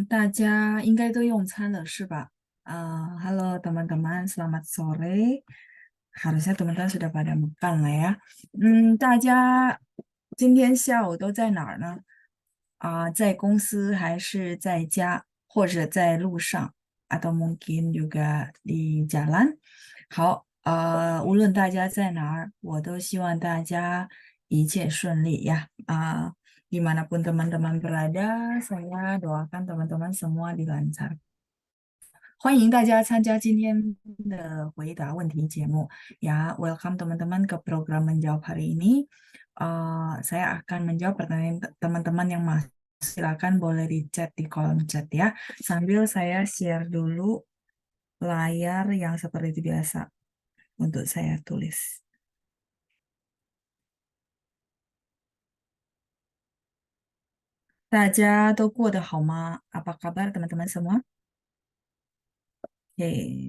大家应该都用餐了是吧？Halo teman-teman, selamat sore. Harusnya teman-teman sudah pada makan lah ya. 大家今天下午都在哪儿呢？在公司还是在家，或者在路上？Atau mungkin juga di jalan？好，无论大家在哪儿，我都希望大家一切顺利呀。dimanapun teman-teman berada, saya doakan teman-teman semua dilancar. 欢迎大家参加今天的回答问题节目. Ya, welcome teman-teman ke program menjawab hari ini. Saya akan menjawab pertanyaan teman-teman yang masuk. Silakan boleh di chat di kolom chat ya. Sambil saya share dulu layar yang seperti biasa untuk saya tulis. 大家都过得好吗？Apa kabar teman-teman semua？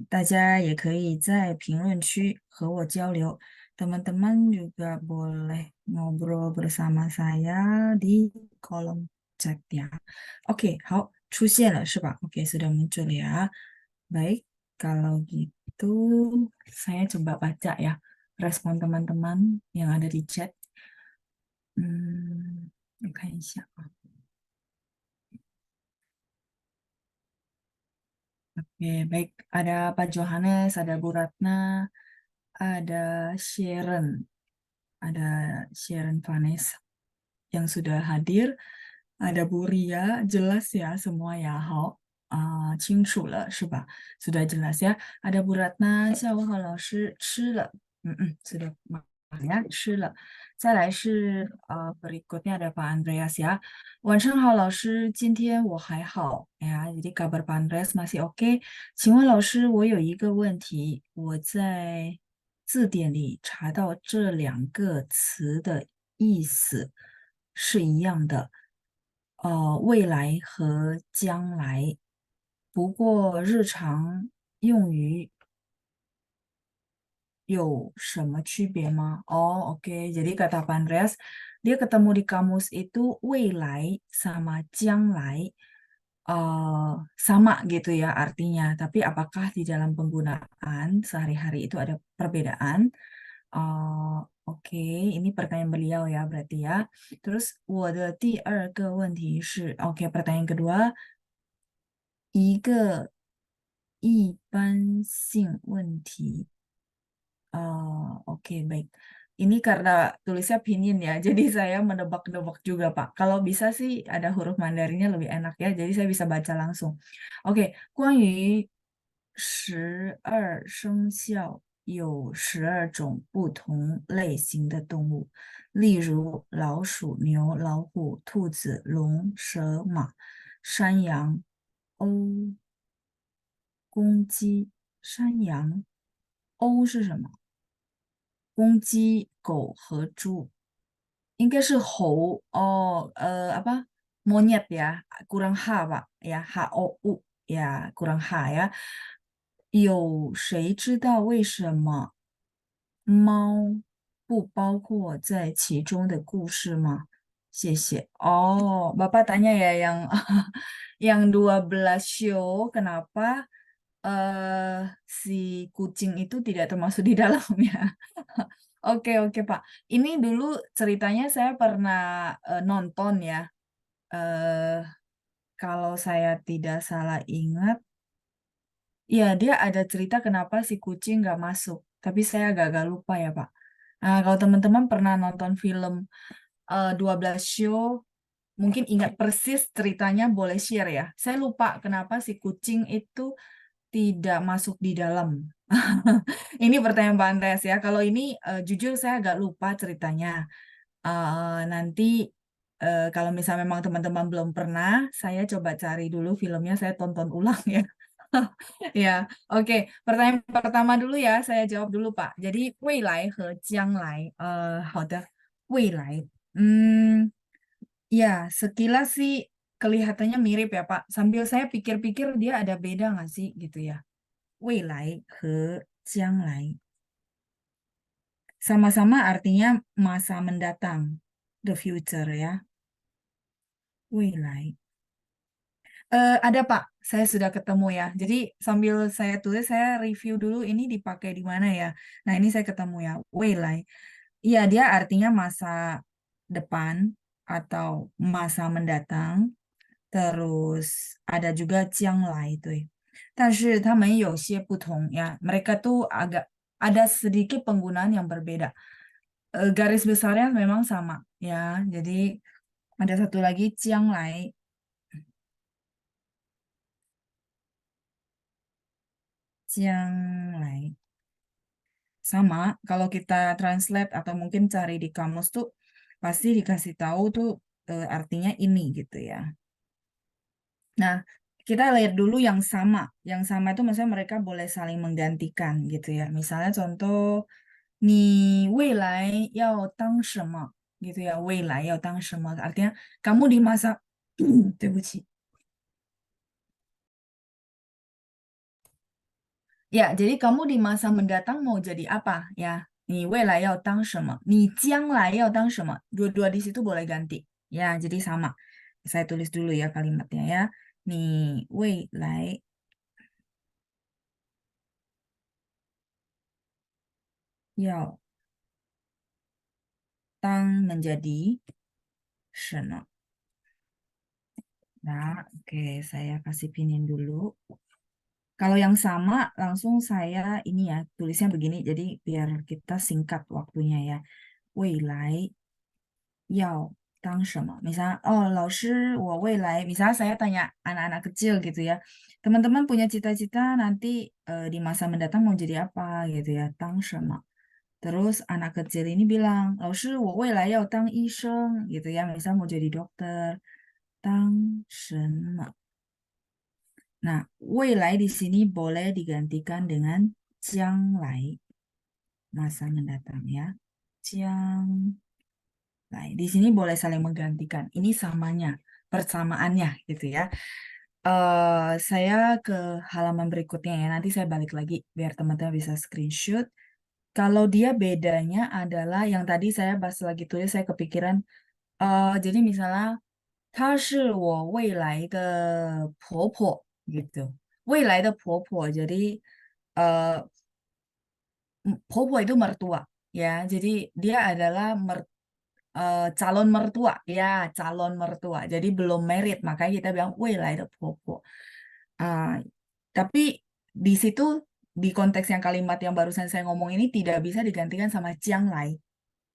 大家也可以在评论区和我交流。Teman-teman juga boleh ngobrol bersama saya di kolom chat ya. Oke, 好，出现了是吧？Oke, sudah muncul ya. Baik, kalau gitu saya coba baca ya respon teman-teman yang ada di chat. 我看一下啊。Oke, baik. Ada Pak Johannes, ada Bu Ratna, ada Sharon, ada Sharon Vanessa yang sudah hadir, ada Bu Ria, jelas ya semua ya, 好，清楚了是吧？sudah jelas ya. Ada Bu Ratna, 下午好老师，吃了，sudah makan ya, 吃了。再来是berikutnya ada Pak Andreas ya. 晚上好，老师，今天我还好。哎呀，jadi kabar Pak Andreas masih oke。请问老师，我有一个问题，我在字典里查到这两个词的意思是一样的。未来和将来，不过日常用语有什么区别吗？Oh, oke. Jadi kata Pak Andreas, dia ketemu di kamus itu 未来 sama 将来 sama gitu ya artinya. Tapi apakah di dalam penggunaan sehari-hari itu ada perbedaan? Oke, ini pertanyaan beliau ya berarti ya. Terus 我的第二个问题是, pertanyaan kedua, 一个一般性问题. Oke, baik. Ini karena tulisnya pinyin ya, jadi saya menebak-nebak juga, Pak. Kalau bisa sih ada huruf Mandarinnya lebih enak ya, jadi saya bisa baca langsung. Oke, 关于12生肖有12种不同类型的动物，例如老鼠、牛、老虎、兔子、龙、蛇、马、山羊。欧公鸡、狗和猪，应该是猴哦，apa monyet ya, kurang H 吧呀，HOU ya kurang H 呀。有谁知道为什么猫不包括在其中的故事吗？谢谢。Oh, Bapak tanya ya yang yang 12 show, kenapa si kucing itu tidak termasuk di dalamnya? Oke, oke, Pak. Ini dulu ceritanya saya pernah nonton ya. Eh, Kalau saya tidak salah ingat, ya dia ada cerita kenapa si kucing nggak masuk. Tapi saya agak-agak lupa ya, Pak. Nah, kalau teman-teman pernah nonton film 12 show, mungkin ingat persis ceritanya, boleh share ya. Saya lupa kenapa si kucing itu tidak masuk di dalam. Ini pertanyaan Pak Andreas ya. Kalau ini jujur saya agak lupa ceritanya. Nanti kalau misalnya memang teman-teman belum pernah, saya coba cari dulu filmnya, saya tonton ulang ya. Ya, oke. Pertanyaan pertama dulu ya, saya jawab dulu Pak. Jadi 未来和将来，好的，未来，ya sekilas sih kelihatannya mirip ya Pak. Sambil saya pikir-pikir dia ada beda nggak sih gitu ya. 未来和将来 sama-sama artinya masa mendatang, the future ya. 未来 Ada Pak, saya sudah ketemu ya. Jadi sambil saya tulis, saya review dulu ini dipakai di mana ya. Nah ini saya ketemu ya, Weilai. Iya, dia artinya masa depan atau masa mendatang. Terus ada juga Jianglai, 对。但是他们有些不同ya. Mereka tuh agak ada sedikit penggunaan yang berbeda. Garis besarnya memang sama ya. Jadi ada satu lagi Jianglai, Jianglai. Sama, kalau kita translate atau mungkin cari di kamus tuh pasti dikasih tahu tuh artinya ini gitu ya. Nah, kita lihat dulu yang sama. Yang sama itu maksudnya mereka boleh saling menggantikan gitu ya. Misalnya contoh, 你未来要当什么 gitu ya. 未来要当什么 artinya kamu di masa 对不起. Ya, jadi kamu di masa mendatang mau jadi apa ya? 你未来要当什么？你将来要当什么？ Dua-dua di situ boleh ganti. Ya, jadi sama. Saya tulis dulu ya kalimatnya ya. 你未来要当 menjadi 什么? Nah, oke, saya kasih pinin dulu. Kalau yang sama, langsung saya ini ya, tulisnya begini, jadi biar kita singkat waktunya ya. 未来要当什么? Misalnya, oh, 老师, 我未来, misalnya saya tanya anak-anak kecil gitu ya. Teman-teman punya cita-cita nanti di masa mendatang mau jadi apa gitu ya, 当什么? Terus anak kecil ini bilang, 老师，我未来要当医生 gitu ya, misal mau jadi dokter. 当什么? Nah, 未来di sini boleh digantikan dengan 将来, masa mendatang ya. 将来. Di sini boleh saling menggantikan. Ini samanya, persamaannya gitu ya. Saya ke halaman berikutnya ya. Nanti saya balik lagi biar teman-teman bisa screenshot. Kalau dia bedanya adalah yang tadi saya pas lagi tulis saya kepikiran. Jadi misalnya 她是我未来的婆婆 gitu. 未来的婆婆 jadi eh,婆婆itu mertua ya. Jadi dia adalah calon mertua ya, calon mertua. Jadi belum merit, makanya kita bilang 未来的婆婆. Ah, tapi di situ di konteks yang kalimat yang barusan saya ngomong ini tidak bisa digantikan sama 将来,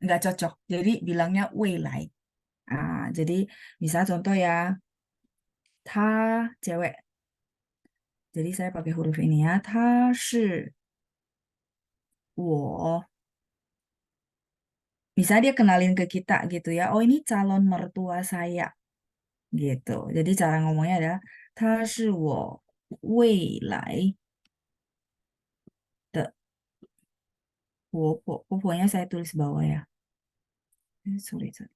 nggak cocok. Jadi bilangnya 未来. Jadi misal contoh ya, 她 cewek. Jadi saya pakai huruf ini ya. 她是我. Misalnya dia kenalin ke kita gitu ya. Oh ini calon mertua saya gitu. Jadi cara ngomongnya adalah 她是我未来的婆婆.婆婆nya saya tulis bawah ya. Sorry, sorry.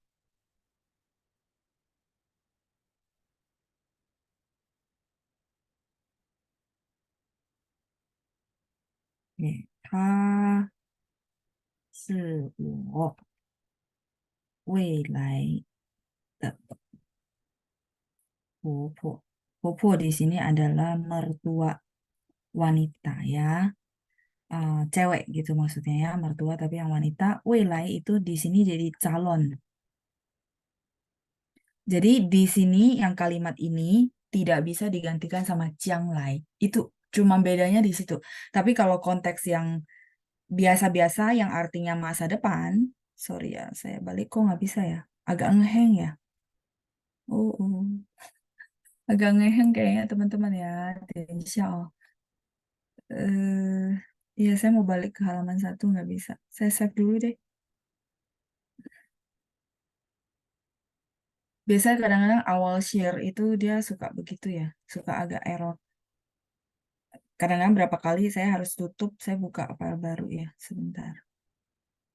Oke. 她是我未来的婆婆.婆婆di sini adalah mertua wanita ya. Cewek gitu maksudnya ya, mertua tapi yang wanita. 未来 itu di sini jadi calon. Jadi di sini yang kalimat ini tidak bisa digantikan sama 将来. Itu cuma bedanya di situ. Tapi kalau konteks yang biasa-biasa yang artinya masa depan, sorry ya, saya balik kok nggak bisa ya. Agak ngeheng ya. Oh. Agak ngeheng kayaknya teman-teman ya. Insya Allah. Iya, saya mau balik ke halaman satu nggak bisa. Saya save dulu deh. Biasanya kadang-kadang awal share itu dia suka begitu ya, suka agak error. Kadang-kadang berapa kali saya harus tutup, saya buka file baru ya, sebentar.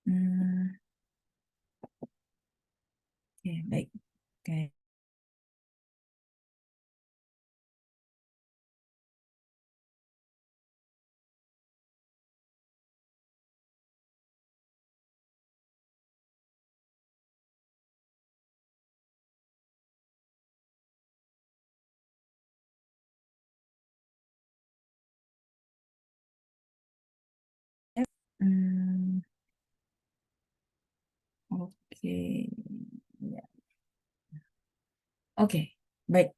Hmm, oke, baik. Oke. Oke. Ya. Oke, baik.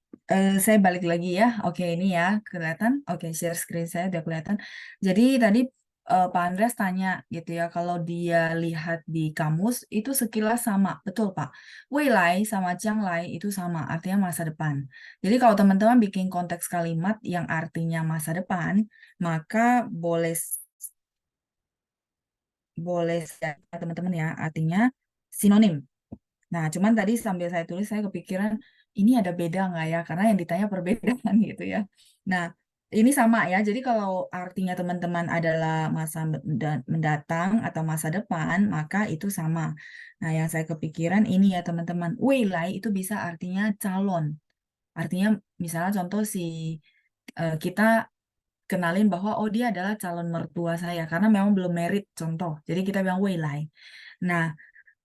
Saya balik lagi ya. Oke, ini ya kelihatan. Oke, share screen saya udah kelihatan. Jadi tadi Pak Andreas tanya gitu ya, kalau dia lihat di kamus itu sekilas sama, betul Pak. Weilai sama Jianglai itu sama, artinya masa depan. Jadi kalau teman-teman bikin konteks kalimat yang artinya masa depan, maka boleh boleh teman-teman ya, artinya sinonim. Nah, cuman tadi sambil saya tulis, saya kepikiran, ini ada beda nggak ya? Karena yang ditanya perbedaan gitu ya. Nah, ini sama ya. Jadi kalau artinya teman-teman adalah masa mendatang atau masa depan, maka itu sama. Nah, yang saya kepikiran ini ya teman-teman. Weilai itu bisa artinya calon. Artinya misalnya contoh kita kenalin bahwa oh dia adalah calon mertua saya karena memang belum merit contoh. Jadi kita bilang weilai. Nah,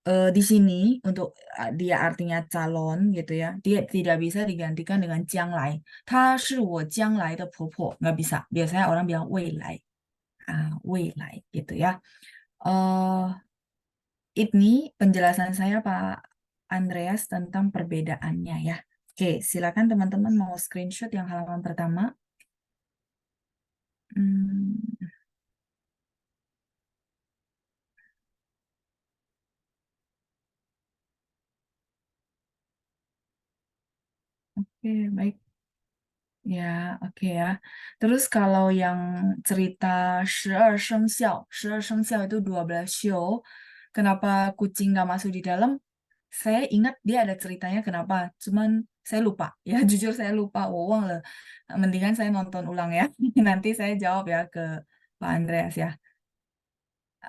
di sini untuk dia artinya calon gitu ya, dia tidak bisa digantikan dengan 将来. 她是我将来的婆婆 nggak bisa. Biasanya orang bilang 未来 未来gitu ya. eh ini penjelasan saya Pak Andreas tentang perbedaannya ya. Oke, silakan teman-teman mau screenshot yang halaman pertama. Hmm, oke, baik. Ya, oke ya. Terus kalau yang cerita 十二生肖itu 12 show, kenapa kucing nggak masuk di dalam? Saya ingat dia ada ceritanya kenapa, cuman saya lupa. Ya, jujur saya lupa, wawang lah. Mendingan saya nonton ulang ya. Nanti saya jawab ya ke Pak Andreas ya.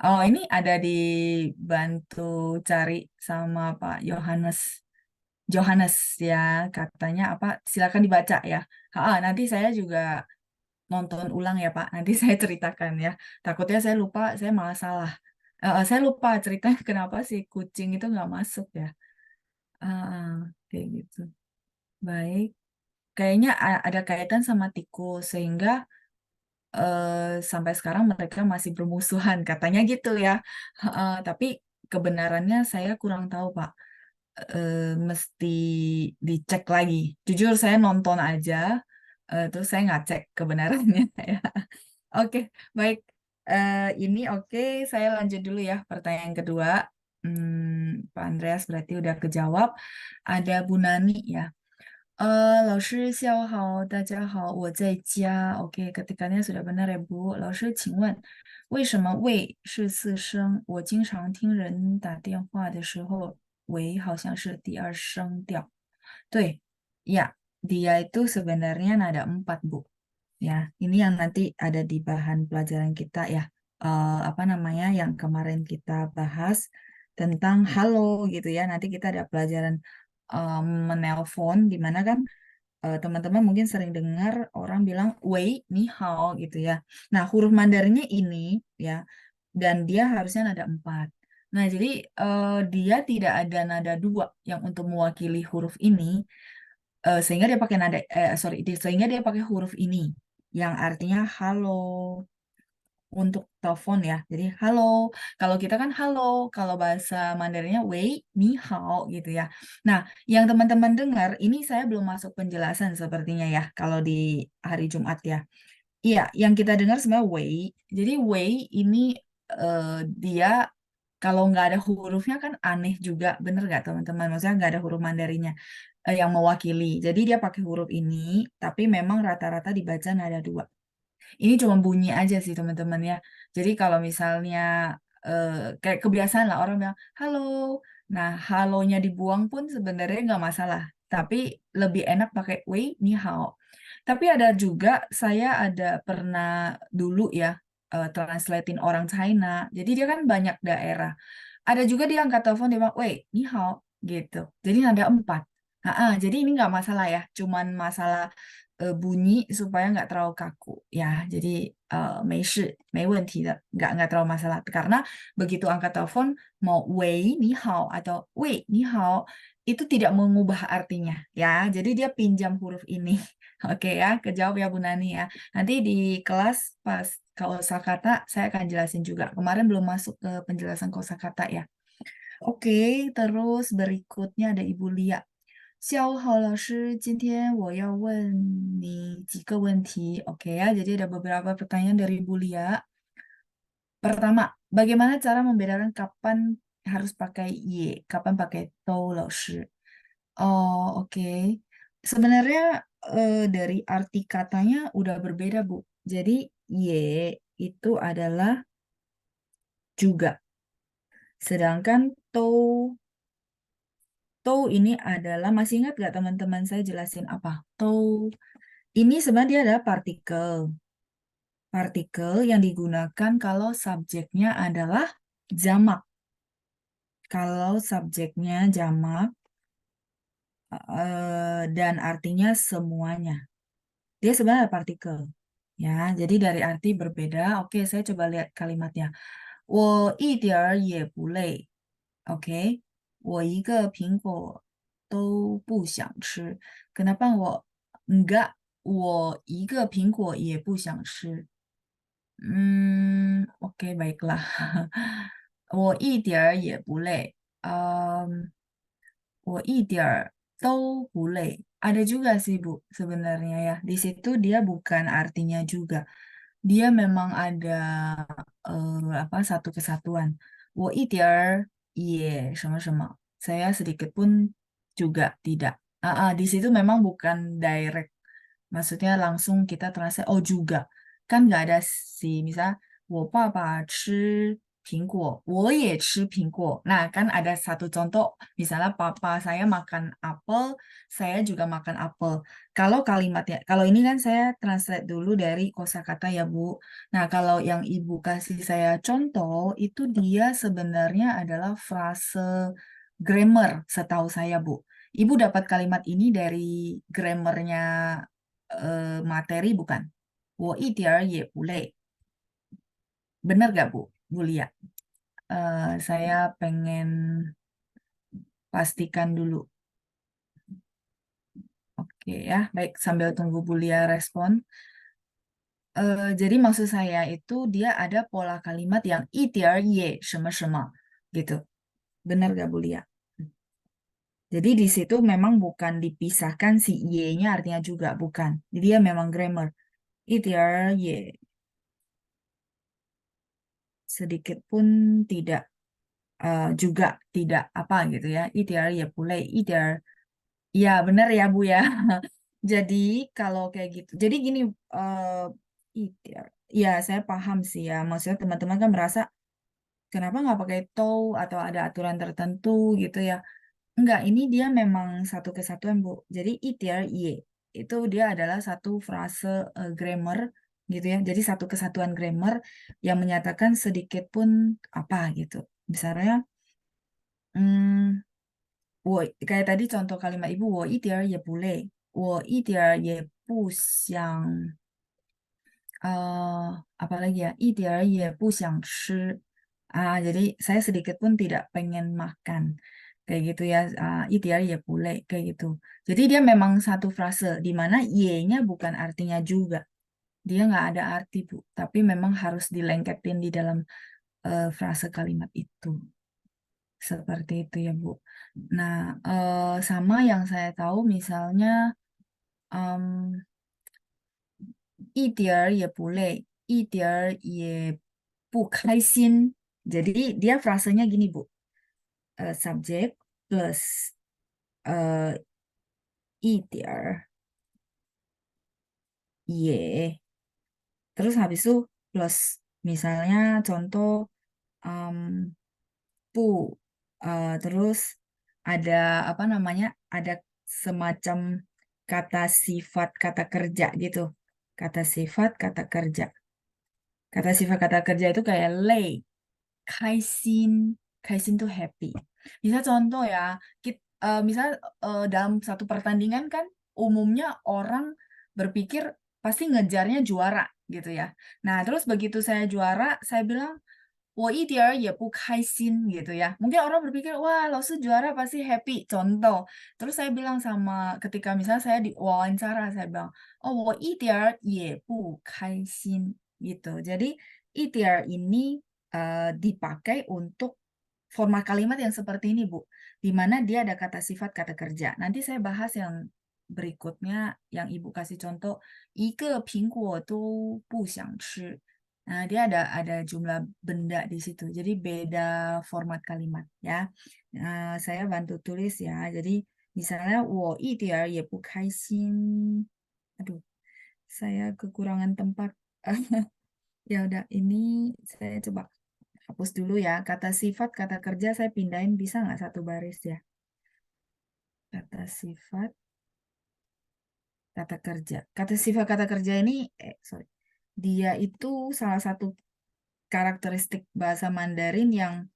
Oh, ini ada dibantu cari sama Pak Yohanes. Johannes ya, katanya apa? Silakan dibaca ya. Nanti saya juga nonton ulang ya Pak. Nanti saya ceritakan ya. Takutnya saya lupa, saya malah salah. Saya lupa ceritanya kenapa si kucing itu nggak masuk ya. Kayak gitu. Baik. Kayaknya ada kaitan sama tikus sehingga sampai sekarang mereka masih bermusuhan katanya gitu ya. Tapi kebenarannya saya kurang tahu Pak. Mesti dicek lagi. Jujur saya nonton aja, terus saya nggak cek kebenarannya ya. Oke, baik. Ini oke, saya lanjut dulu ya. Pertanyaan kedua, Pak Andreas berarti udah kejawab. Ada Bu Nani ya. 老师下午好，大家好，我在家。OK， ketikanya sudah benar ya Bu. 老师，请问为什么喂是四声？我经常听人打电话的时候，喂好像是第二声调。对, ya, dia itu sebenarnya nada 4 Bu. Ya, ini yang nanti ada di bahan pelajaran kita ya. Apa namanya yang kemarin kita bahas tentang halo gitu ya. Nanti kita ada pelajaran menelpon di mana kan teman-teman mungkin sering dengar orang bilang wei ni hao gitu ya. Nah, huruf Mandarinnya ini ya dan dia harusnya nada 4. Nah, jadi dia tidak ada nada 2 yang untuk mewakili huruf ini sehingga dia pakai sehingga dia pakai huruf ini yang artinya halo untuk telepon ya. Jadi halo, kalau kita kan halo, kalau bahasa Mandarinnya wei, ni hao gitu ya. Nah, yang teman-teman dengar ini saya belum masuk penjelasan sepertinya ya kalau di hari Jumat ya. Iya, yang kita dengar sebenarnya wei. Jadi wei ini dia kalau nggak ada hurufnya kan aneh juga, bener nggak teman-teman? Maksudnya nggak ada huruf Mandarinnya yang mewakili. Jadi dia pakai huruf ini, tapi memang rata-rata dibaca nada 2. Ini cuma bunyi aja sih teman-teman ya. Jadi kalau misalnya eh, kayak kebiasaan lah orang bilang halo. Nah, halonya dibuang pun sebenarnya nggak masalah. Tapi lebih enak pakai wei ni hao. Tapi ada juga saya ada pernah dulu ya translatein orang China. Jadi dia kan banyak daerah. Ada juga dia angkat telepon dia bilang, wei ni hao gitu. Jadi ada 4. Jadi ini nggak masalah ya. Cuman masalah bunyi supaya nggak terlalu kaku ya. Jadi 没事,没问题的, nggak terlalu masalah. Karena begitu angkat telepon mau wei ni hao atau wei ni hao itu tidak mengubah artinya ya. Jadi dia pinjam huruf ini. Oke ya, kejawab ya Bu Nani ya. Nanti di kelas pas kosakata saya akan jelasin juga. Kemarin belum masuk ke penjelasan kosakata ya. Oke, terus berikutnya ada Ibu Lia. 下午好，老师，今天我要问你几个问题，oke ya? Jadi ada beberapa pertanyaan dari Ibu Lia. Pertama, bagaimana cara membedakan kapan harus pakai ye, kapan pakai to, 老师? Oh, oke. Sebenarnya dari arti katanya udah berbeda, Bu. Jadi ye itu adalah juga. Sedangkan to ini adalah, masih ingat gak teman-teman saya jelasin apa? To ini sebenarnya dia adalah partikel. Partikel yang digunakan kalau subjeknya adalah jamak. Kalau subjeknya jamak dan artinya semuanya. Dia sebenarnya partikel. Ya, jadi dari arti berbeda. Oke, saya coba lihat kalimatnya. 我一点儿也不累。Oke. 我一个苹果都不想吃. Kenapa enggak 我一个苹果也不想吃? Oke, baiklah. 我一点儿也不累。我一点儿都不累. Ada juga sih, Bu, sebenarnya ya. Di situ dia bukan artinya juga. Dia memang ada apa satu kesatuan. 我一点儿也什么什么. Saya sedikit pun juga tidak. Di situ memang bukan direct. Maksudnya langsung kita translate, oh juga. Kan nggak ada sih. Misal, 我爸爸吃苹果，我也吃苹果. Nah, kan ada satu contoh. Misalnya papa saya makan apel, saya juga makan apel. Kalau kalimatnya, kalau ini kan saya translate dulu dari kosakata ya, Bu. Nah, kalau yang Ibu kasih saya contoh, itu dia sebenarnya adalah frase grammar setahu saya, Bu. Ibu dapat kalimat ini dari grammarnya materi bukan? 我一点儿也不累. Benar gak, Bu? Bu Lia? Saya pengen pastikan dulu. Oke ya, baik. Sambil tunggu Bu Lia respon. Jadi maksud saya itu dia ada pola kalimat yang 一点儿也什么什么 gitu. Benar gak, Bu Lia? Jadi di situ memang bukan dipisahkan si y-nya artinya juga, bukan. Jadi dia memang grammar. 一点儿也 sedikit pun tidak juga tidak apa gitu ya. 一点儿也不累，一点儿 ya benar ya Bu ya. Jadi kalau kayak gitu. Jadi gini ya saya paham sih ya. Maksudnya teman-teman kan merasa kenapa nggak pakai to atau ada aturan tertentu gitu ya. Enggak, ini dia memang satu kesatuan, Bu. Jadi itiar ye itu dia adalah satu frase grammar gitu ya. Jadi satu kesatuan grammar yang menyatakan sedikit pun apa gitu. Misalnya, hmm, kayak tadi contoh kalimat Ibu, 我一点儿也不累，我一点儿也不想apalagi ya, 一点儿也不想吃. Jadi saya sedikit pun tidak pengen makan. Kayak gitu ya, 一点儿也不累, kayak gitu. Jadi dia memang satu frase, di mana y-nya bukan artinya juga. Dia nggak ada arti, Bu. Tapi memang harus dilengketin di dalam frase kalimat itu. Seperti itu ya, Bu. Nah, sama yang saya tahu misalnya, um, 一点儿也不累，一点儿也不开心. Jadi dia frasenya gini, Bu. Subjek plus 一点儿也. Terus habis itu plus misalnya contoh um, 不. Terus ada apa namanya? Ada semacam kata sifat kata kerja gitu. Kata sifat kata kerja. Kata sifat kata kerja itu kayak lay, kaisin, kaisin tuh happy. Misal contoh ya, misal dalam satu pertandingan kan umumnya orang berpikir pasti ngejarnya juara gitu ya. Nah, terus begitu saya juara, saya bilang 我一点儿也不开心 gitu ya. Mungkin orang berpikir, wah, Laosu juara pasti happy. Contoh. Terus saya bilang sama ketika misalnya saya diwawancara, saya bilang, oh, 我一点儿也不开心gitu. Jadi, 一点儿 ini dipakai untuk format kalimat yang seperti ini, Bu, di mana dia ada kata sifat, kata kerja. Nanti saya bahas yang berikutnya, yang Ibu kasih contoh, 一个苹果都不想吃. Nah, dia ada jumlah benda di situ. Jadi beda format kalimat ya. Nah, saya bantu tulis ya. Jadi misalnya 我一点儿也不开心. Aduh, saya kekurangan tempat. Ya udah, ini saya coba hapus dulu ya. Kata sifat, kata kerja saya pindahin, bisa nggak satu baris ya? Kata sifat, kata kerja. Kata sifat, kata kerja ini, sorry. Dia itu salah satu karakteristik bahasa Mandarin yang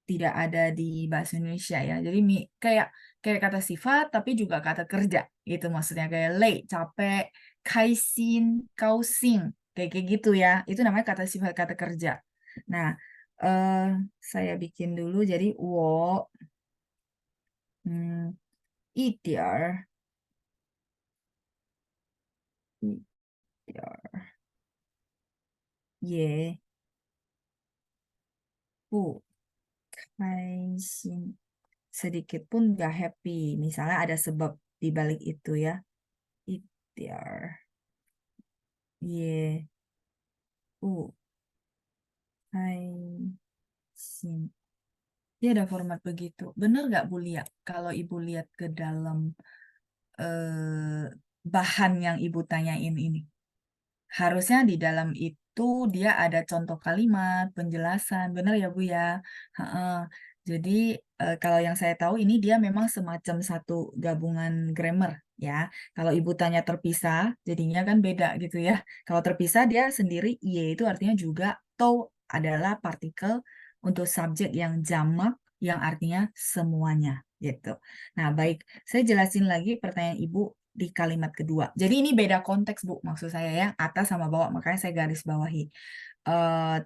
tidak ada di bahasa Indonesia ya. Jadi kayak kayak kata sifat tapi juga kata kerja gitu, maksudnya kayak lei, capek, kaisin, kausing, kayak gitu ya. Itu namanya kata sifat, kata kerja. Nah, eh saya bikin dulu jadi wo 一点儿一点儿也不开心. Sedikit pun gak happy. Misalnya ada sebab di balik itu ya. 一点儿也不开心. Dia ada format begitu. Bener gak Bu Lia? Kalau Ibu lihat ke dalam bahan yang Ibu tanyain ini. Harusnya di dalam itu dia ada contoh kalimat, penjelasan. Benar ya Bu ya? Heeh. Jadi kalau yang saya tahu ini dia memang semacam satu gabungan grammar ya. Kalau Ibu tanya terpisah, jadinya kan beda gitu ya. Kalau terpisah dia sendiri, ye itu artinya juga, to adalah partikel untuk subjek yang jamak, yang artinya semuanya gitu. Nah, baik, saya jelasin lagi pertanyaan Ibu di kalimat kedua. Jadi ini beda konteks, Bu, maksud saya ya, atas sama bawah, makanya saya garis bawahi.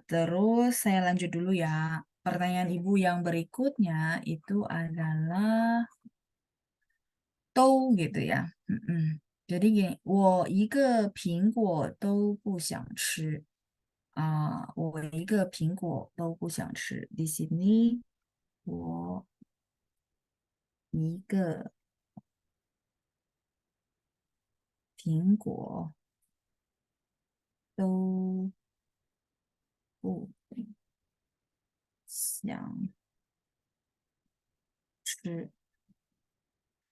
Terus saya lanjut dulu ya. Pertanyaan Ibu yang berikutnya itu adalah "都" gitu ya. Jadi gini, 我一个苹果都不想吃. 我一个苹果都不想吃. Di sini 我一个苹果都不想吃.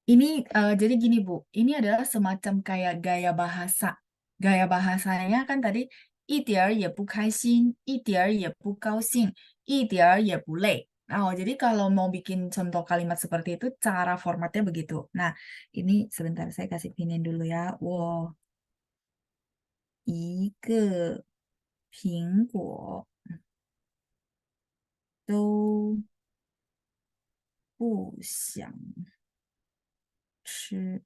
Ini jadi gini Bu, ini adalah semacam kayak gaya bahasa. Gaya bahasanya kan tadi 一点儿也不开心,一点儿也不高兴,一点儿也不累. Oh, jadi kalau mau bikin contoh kalimat seperti itu, cara formatnya begitu. Nah, ini sebentar saya kasih pinin dulu ya. 我一个苹果都不想吃.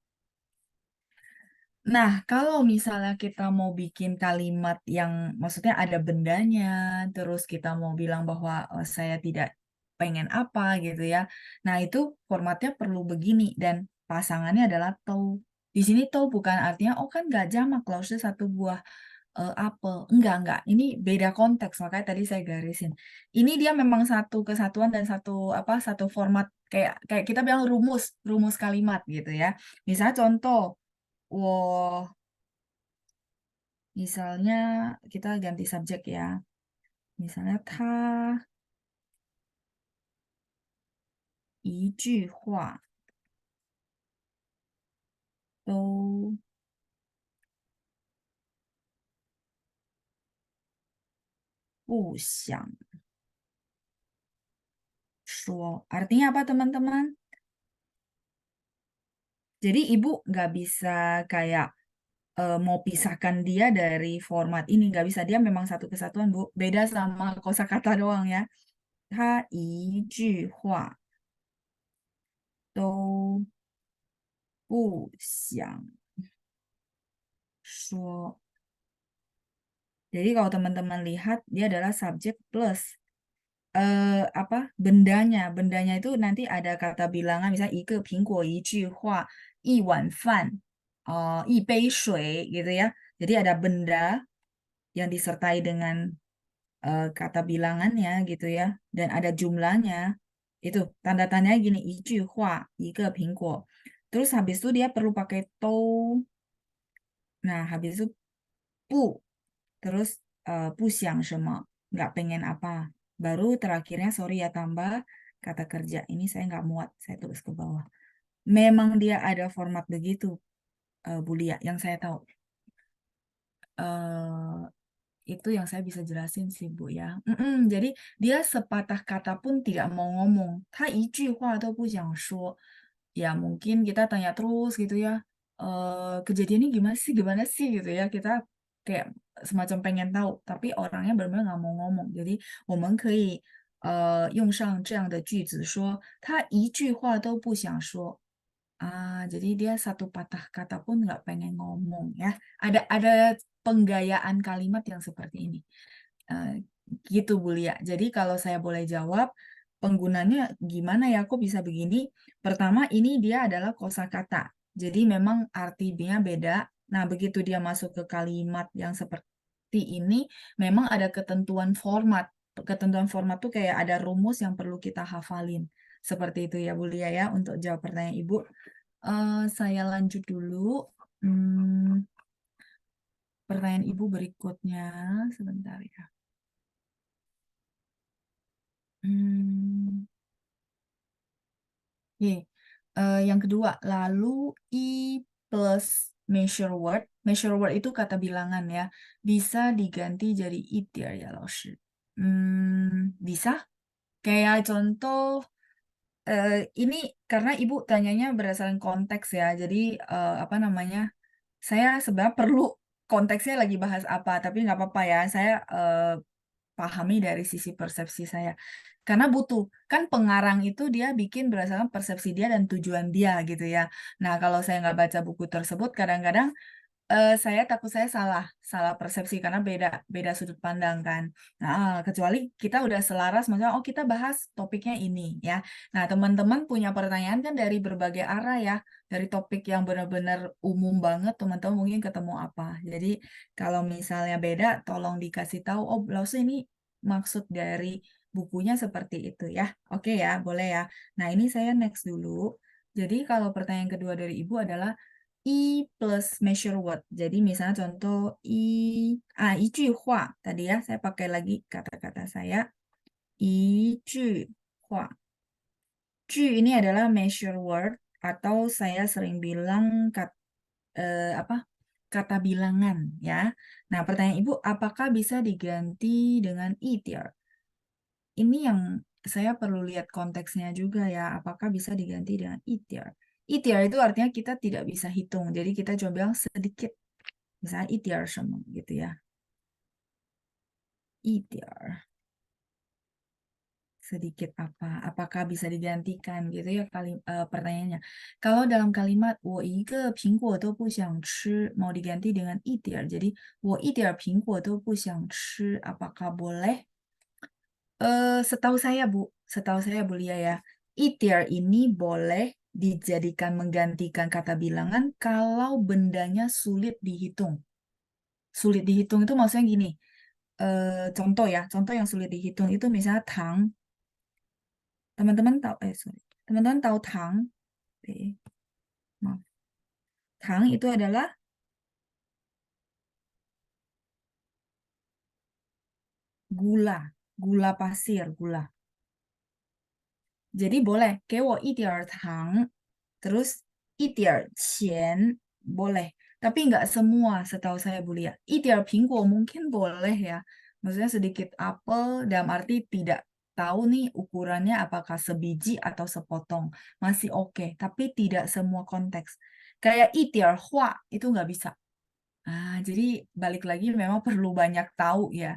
Nah, kalau misalnya kita mau bikin kalimat yang maksudnya ada bendanya, terus kita mau bilang bahwa saya tidak pengen apa gitu ya. Nah, itu formatnya perlu begini dan pasangannya adalah tau. Di sini tau bukan artinya oh kan nggak jamak loh satu buah apel. Enggak. Ini beda konteks, makanya tadi saya garisin. Ini dia memang satu kesatuan dan satu format kayak kayak kita bilang rumus kalimat gitu ya. Misalnya contoh 我 misalnya kita ganti subjek ya. Misalnya 他一句话都不想说. Artinya apa teman-teman? Jadi ibu nggak bisa kayak mau pisahkan dia dari format ini. Nggak bisa. Dia memang satu kesatuan, Bu. Beda sama kosakata doang ya. 他一句话都不想说. Jadi kalau teman-teman lihat dia adalah subjek plus bendanya. Bendanya itu nanti ada kata bilangan misalnya 一个苹果,一句话,一碗饭, 一杯水gitu ya. Jadi ada benda yang disertai dengan kata bilangannya gitu ya, dan ada jumlahnya. Itu tanda tanyanya gini, 一句话, 一个苹果. Terus habis itu dia perlu pakai to. Nah, habis itu pu, terus pu siang semua, nggak pengen apa. Baru terakhirnya sorry ya tambah kata kerja. Ini saya nggak muat, saya tulis ke bawah. Memang dia ada format begitu, Bu Lia, yang saya tahu. eh itu yang saya bisa jelasin sih Bu ya. Jadi dia sepatah kata pun tidak mau ngomong. 他一句话都不想说. Ya mungkin kita tanya terus gitu ya. Kejadiannya gimana sih gitu ya. Kita kayak semacam pengen tahu, tapi orangnya benar-benar nggak mau ngomong. Jadi 我们可以用上这样的句子说，他一句话都不想说. Jadi dia satu patah kata pun nggak pengen ngomong ya. Ada penggayaan kalimat yang seperti ini. Eh, gitu Bu Lia. Jadi kalau saya boleh jawab, penggunanya gimana ya? Kok bisa begini? Pertama, ini dia adalah kosakata. Jadi memang artinya beda. Nah, begitu dia masuk ke kalimat yang seperti ini, memang ada ketentuan format. Ketentuan format tuh kayak ada rumus yang perlu kita hafalin. Seperti itu ya Bu Lia ya, untuk jawab pertanyaan Ibu. Saya lanjut dulu. Hmm, pertanyaan Ibu berikutnya. Sebentar ya. Hmm, oke. Yang kedua, lalu I plus measure word. Measure word itu kata bilangan ya. Bisa diganti jadi itir ya, Laoshi. Bisa? Kayak contoh, ini karena Ibu tanyanya berdasarkan konteks ya. Jadi, apa namanya, saya sebenarnya perlu konteksnya lagi bahas apa, tapi nggak apa-apa ya. Saya pahami dari sisi persepsi saya. Karena butuh, kan pengarang itu dia bikin berdasarkan persepsi dia dan tujuan dia gitu ya. Nah, kalau saya nggak baca buku tersebut, kadang-kadang saya takut saya salah persepsi karena beda beda sudut pandang kan. Nah, kecuali kita udah selaras, maksudnya oh kita bahas topiknya ini ya. Nah, teman-teman punya pertanyaan kan dari berbagai arah ya, dari topik yang benar-benar umum banget, teman-teman mungkin ketemu apa. Jadi kalau misalnya beda, tolong dikasih tahu. Oh, Lause ini maksud dari bukunya seperti itu ya. Oke ya, boleh ya. Nah, ini saya next dulu. Jadi kalau pertanyaan kedua dari Ibu adalah I plus measure word. Jadi misalnya contoh I 一句话 tadi ya, saya pakai lagi kata-kata saya. 一句话. 句ini adalah measure word atau saya sering bilang apa? Kata bilangan ya. Nah, pertanyaan Ibu, apakah bisa diganti dengan itir? Ini yang saya perlu lihat konteksnya juga ya. Apakah bisa diganti dengan itir? Itir itu artinya kita tidak bisa hitung. Jadi kita coba bilang sedikit. Misalnya itir semua gitu ya. Itir. Sedikit apa? Apakah bisa digantikan gitu ya pertanyaannya. Kalau dalam kalimat 我一个苹果都不想吃 mau diganti dengan itir. Jadi 我一点苹果都不想吃. Apakah boleh? Setahu saya Bu Lia ya, itir ini boleh dijadikan menggantikan kata bilangan kalau bendanya sulit dihitung. Sulit dihitung itu maksudnya gini, contoh ya, contoh yang sulit dihitung itu misalnya tang, teman-teman tahu, sorry, teman-teman tahu tang, maaf, tang itu adalah gula, gula pasir, gula. Jadi boleh, 给我一点儿糖, terus 一点儿钱, boleh. Tapi nggak semua setahu saya Bu Lia. 一点儿苹果 mungkin boleh ya. Maksudnya sedikit apel dalam arti tidak tahu nih ukurannya apakah sebiji atau sepotong. Masih oke, tapi tidak semua konteks. Kayak 一点儿话 itu nggak bisa. Jadi balik lagi memang perlu banyak tahu ya.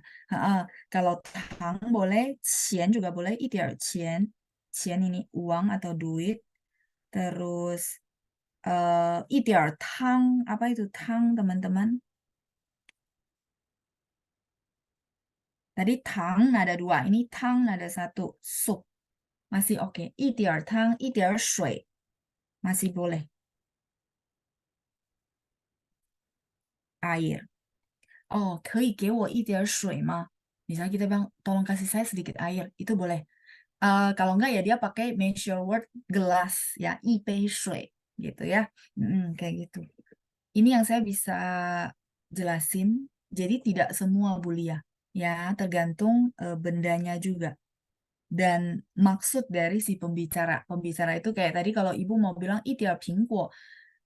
Kalau tang boleh, 钱 juga boleh, 一点儿钱. 钱 ini uang atau duit. Terus 一点儿汤, apa itu tang teman-teman? Tadi tang ada dua, ini tang ada satu, sup. Masih oke. 一点儿汤, 一点儿水, masih boleh. Air. Oh, 可以给我一点儿水吗? Misalnya kita bilang, tolong kasih saya sedikit air, itu boleh. Kalau enggak ya dia pakai measure word gelas ya, 一杯水 gitu ya. Kayak gitu. Ini yang saya bisa jelasin. Jadi tidak semua bulia ya, tergantung bendanya juga. Dan maksud dari si pembicara. Pembicara itu kayak tadi kalau ibu mau bilang itu ya pingko.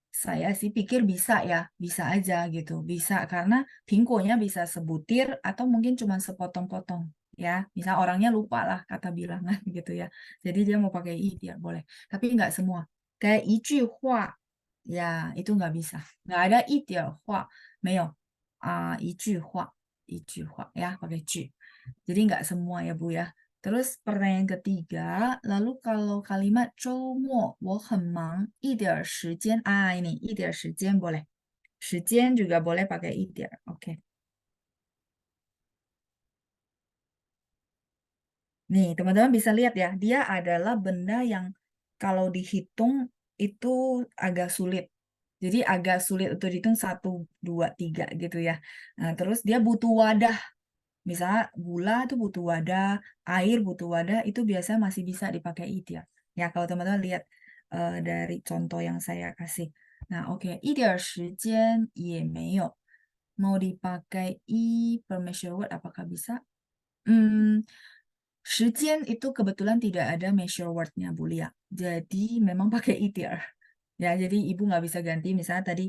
Saya sih pikir bisa ya, bisa aja gitu. Bisa karena pingkonya bisa sebutir atau mungkin cuma sepotong-potong ya. Misal orangnya lupa lah kata bilangan gitu ya. Jadi dia mau pakai i ya boleh. Tapi nggak semua. Kayak 一句话 ya itu nggak bisa. Nggak ada 一点话，没有一句话ya pakai 句. Jadi nggak semua ya Bu ya. Terus pertanyaan ketiga, lalu kalau kalimat 周末我很忙一点儿时间 ini 一点儿时间 boleh. 时间 juga boleh pakai 一点儿. Oke. Nih, teman-teman bisa lihat ya, dia adalah benda yang kalau dihitung itu agak sulit. Jadi agak sulit untuk dihitung satu, dua, tiga gitu ya. Nah, terus dia butuh wadah. Misalnya gula itu butuh wadah, air butuh wadah, itu biasanya masih bisa dipakai ida. Ya, kalau teman-teman lihat dari contoh yang saya kasih. Nah, oke, 一点儿时间也没有. Mau dipakai per word apakah bisa? Hmm, 时间 itu kebetulan tidak ada measure word-nya, Bu Lia. Jadi memang pakai 一点儿. Ya, jadi ibu nggak bisa ganti misalnya tadi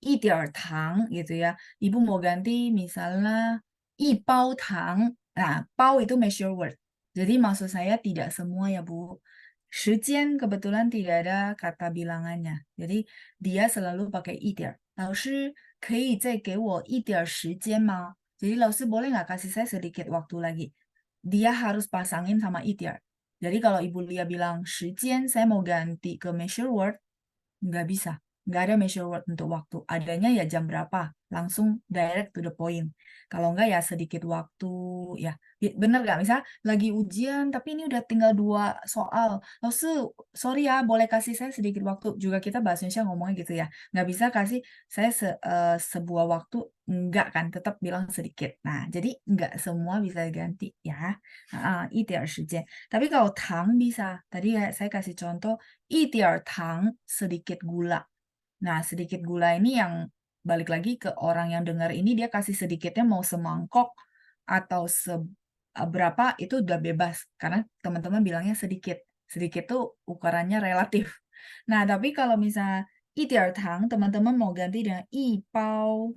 一点儿糖 gitu ya. Ibu mau ganti misalnya 一包糖. Nah, 包 itu measure word. Jadi maksud saya tidak semua ya, Bu. 时间 kebetulan tidak ada kata bilangannya. Jadi dia selalu pakai 一点儿. 老师可以再给我一点儿时间吗? Jadi 老师 boleh nggak kasih saya sedikit waktu lagi? Dia harus pasangin sama 一点儿. Jadi kalau Ibu Lia bilang 时间 saya mau ganti ke measure word, nggak bisa. Nggak ada measure word untuk waktu. Adanya ya jam berapa. Langsung direct to the point. Kalau nggak ya sedikit waktu. Ya, bener nggak? Misal lagi ujian, tapi ini udah tinggal 2 soal. Lalu, sorry ya, boleh kasih saya sedikit waktu. Juga kita bahasa Indonesia ngomongnya gitu ya. Nggak bisa kasih saya sebuah waktu. Nggak kan, tetap bilang sedikit. Nah, jadi nggak semua bisa ganti ya. 一点儿时间. Tapi kalau tang bisa. Tadi ya saya kasih contoh 一点儿糖 sedikit gula. Nah, sedikit gula ini yang balik lagi ke orang yang dengar ini dia kasih sedikitnya mau semangkok atau seberapa itu udah bebas karena teman-teman bilangnya sedikit. Sedikit tuh ukurannya relatif. Nah, tapi kalau misalnya 一点儿糖 teman-teman mau ganti dengan 一包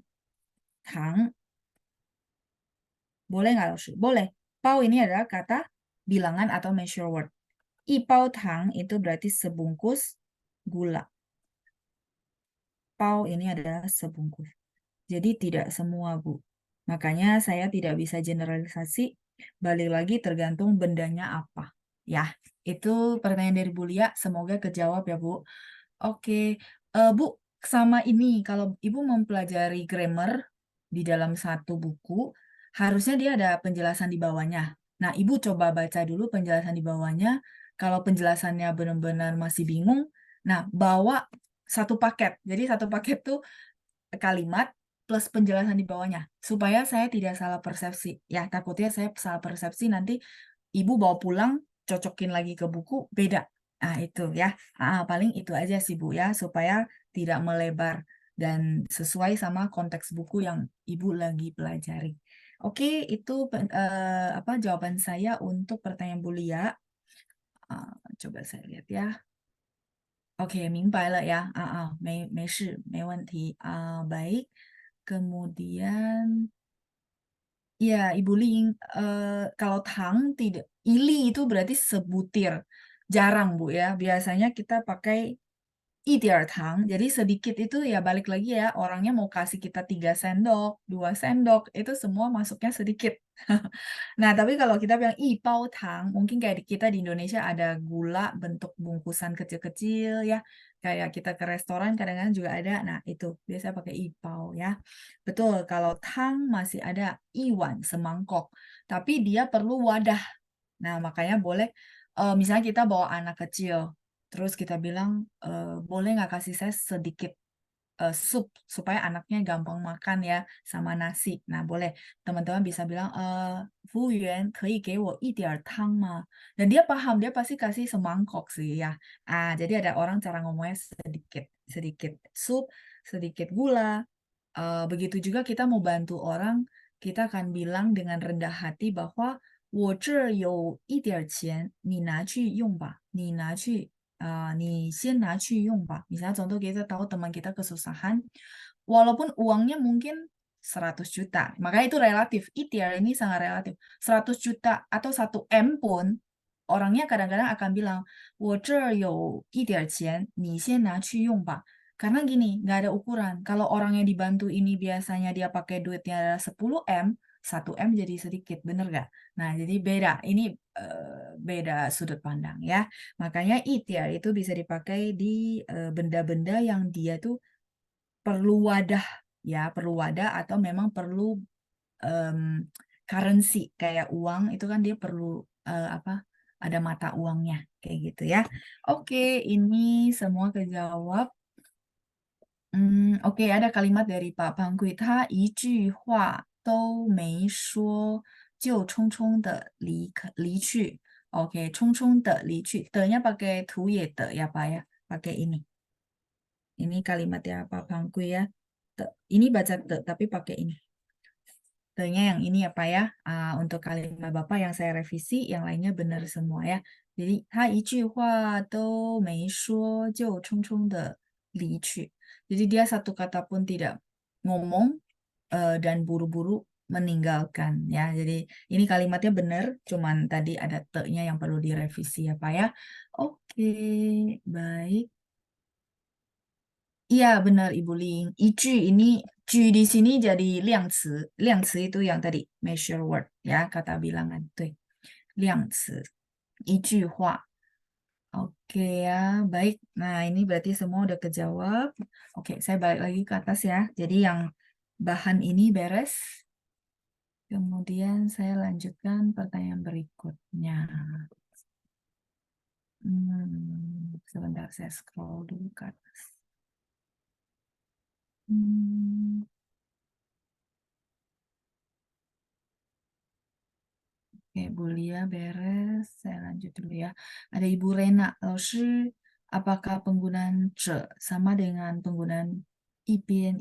糖 boleh nggak, Laus? Boleh. Pau ini adalah kata bilangan atau measure word. 一包糖 itu berarti sebungkus gula. Pau ini adalah sebungkus. Jadi tidak semua, Bu. Makanya saya tidak bisa generalisasi. Balik lagi tergantung bendanya apa. Ya, itu pertanyaan dari Bu Lia. Semoga kejawab ya, Bu. Oke, Bu, sama ini kalau Ibu mempelajari grammar di dalam satu buku, harusnya dia ada penjelasan di bawahnya. Nah, Ibu coba baca dulu penjelasan di bawahnya. Kalau penjelasannya benar-benar masih bingung, nah bawa satu paket. Jadi satu paket tuh kalimat plus penjelasan di bawahnya supaya saya tidak salah persepsi. Ya, takutnya saya salah persepsi nanti ibu bawa pulang cocokin lagi ke buku beda. Nah, itu ya. Paling itu aja sih Bu ya supaya tidak melebar dan sesuai sama konteks buku yang ibu lagi pelajari. Oke, itu apa jawaban saya untuk pertanyaan Bu Lia. Coba saya lihat ya. Oke, 明白了呀，没事，没问题，baik. Kemudian, ya Ibu Ling, kalau tang tidak, ili itu berarti sebutir, jarang Bu ya. Biasanya kita pakai 一点儿糖, jadi sedikit itu ya balik lagi ya, orangnya mau kasih kita 3 sendok, 2 sendok, itu semua masuknya sedikit. Nah, tapi kalau kita bilang ipau tang, mungkin kayak kita di Indonesia ada gula bentuk bungkusan kecil-kecil ya. Kayak kita ke restoran kadang-kadang juga ada. Nah, itu biasanya pakai ipau ya. Betul, kalau tang masih ada iwan, semangkok. Tapi dia perlu wadah. Nah, makanya boleh, misalnya kita bawa anak kecil, terus kita bilang, boleh nggak kasih saya sedikit sup supaya anaknya gampang makan ya sama nasi. Nah, boleh teman-teman bisa bilang, 服务员可以给我一点儿汤吗? Dan dia paham, dia pasti kasih semangkok sih ya. Jadi ada orang cara ngomongnya sedikit, sedikit sup, sedikit gula. Begitu juga kita mau bantu orang, kita akan bilang dengan rendah hati bahwa 我这有一点儿钱，你拿去用吧，你先拿去用吧. Misalnya contoh kita tahu teman kita kesusahan, walaupun uangnya mungkin 100 juta, makanya itu relatif. ITR ini sangat relatif. 100 juta atau 1 M pun, orangnya kadang-kadang akan bilang, 我这有一点儿钱，你先拿去用吧. Karena gini, nggak ada ukuran. Kalau orang yang dibantu ini biasanya dia pakai duitnya 10 M, 1 M jadi sedikit, bener nggak? Nah, jadi beda. Ini beda sudut pandang ya. Makanya ikhtiar itu bisa dipakai di benda-benda yang dia tuh perlu wadah ya, perlu wadah atau memang perlu currency kayak uang itu kan dia perlu apa? Ada mata uangnya kayak gitu ya. Oke, ini semua kejawab. Oke, ada kalimat dari Pak Bangkui, 他一句话都没说就匆匆的离去. Oke, 匆匆的离去. De-nya pakai 途也的 ya Pak ya. Pakai ini. Ini kalimat ya Pak Bangkui ya. Ini baca de, tapi pakai ini. De-nya yang ini ya Pak ya. Untuk kalimat Bapak yang saya revisi, yang lainnya benar semua ya. Jadi, 他一句话都没说就匆匆的离去. Jadi dia satu kata pun tidak ngomong dan buru-buru meninggalkan ya. Jadi ini kalimatnya benar, cuman tadi ada te-nya yang perlu direvisi ya Pak ya. Oke, baik. Iya benar Ibu Ling. Icu ini ju di sini jadi 量词. 量词 itu yang tadi measure word ya, kata bilangan. Tuh. 量词. 一句话. Oke ya, baik. Nah, ini berarti semua udah kejawab. Oke, saya balik lagi ke atas ya. Jadi yang bahan ini beres. Kemudian saya lanjutkan pertanyaan berikutnya. Sebentar, saya scroll dulu ke atas. Oke, Bu Lia beres. Saya lanjut dulu ya. Ada Ibu Rena. Laoshi, apakah penggunaan ce sama dengan penggunaan ipian?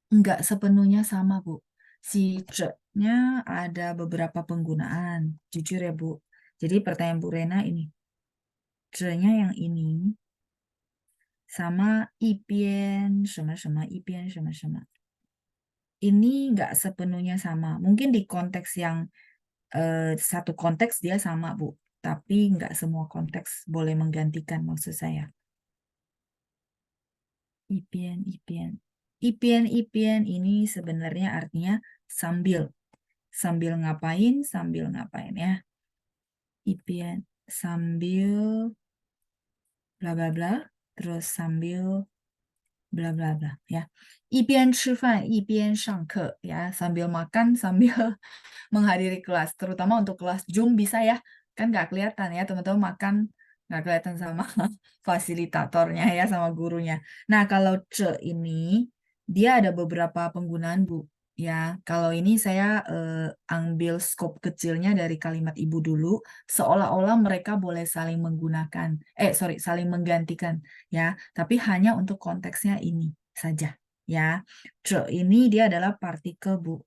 Enggak sepenuhnya sama, Bu. Si ce-nya ada beberapa penggunaan. Jujur ya, Bu. Jadi pertanyaan Bu Rena ini. Ce-nya yang ini sama ipian sama ipian sama. Ini enggak sepenuhnya sama. Mungkin di konteks yang satu konteks dia sama, Bu. Tapi enggak semua konteks boleh menggantikan maksud saya. Ipian. Ipian ini sebenarnya artinya sambil. Sambil ngapain ya. Ipian sambil bla bla bla, terus sambil bla bla bla ya. 一边吃饭一边上课 ya, sambil makan sambil menghadiri kelas, terutama untuk kelas Zoom bisa ya. Kan nggak kelihatan ya teman-teman makan nggak kelihatan sama fasilitatornya ya sama gurunya. Nah, kalau ce ini dia ada beberapa penggunaan, Bu. Ya, kalau ini saya ambil skop kecilnya dari kalimat Ibu dulu, seolah-olah mereka boleh saling menggunakan, saling menggantikan ya, tapi hanya untuk konteksnya ini saja ya. Ce ini dia adalah partikel, Bu,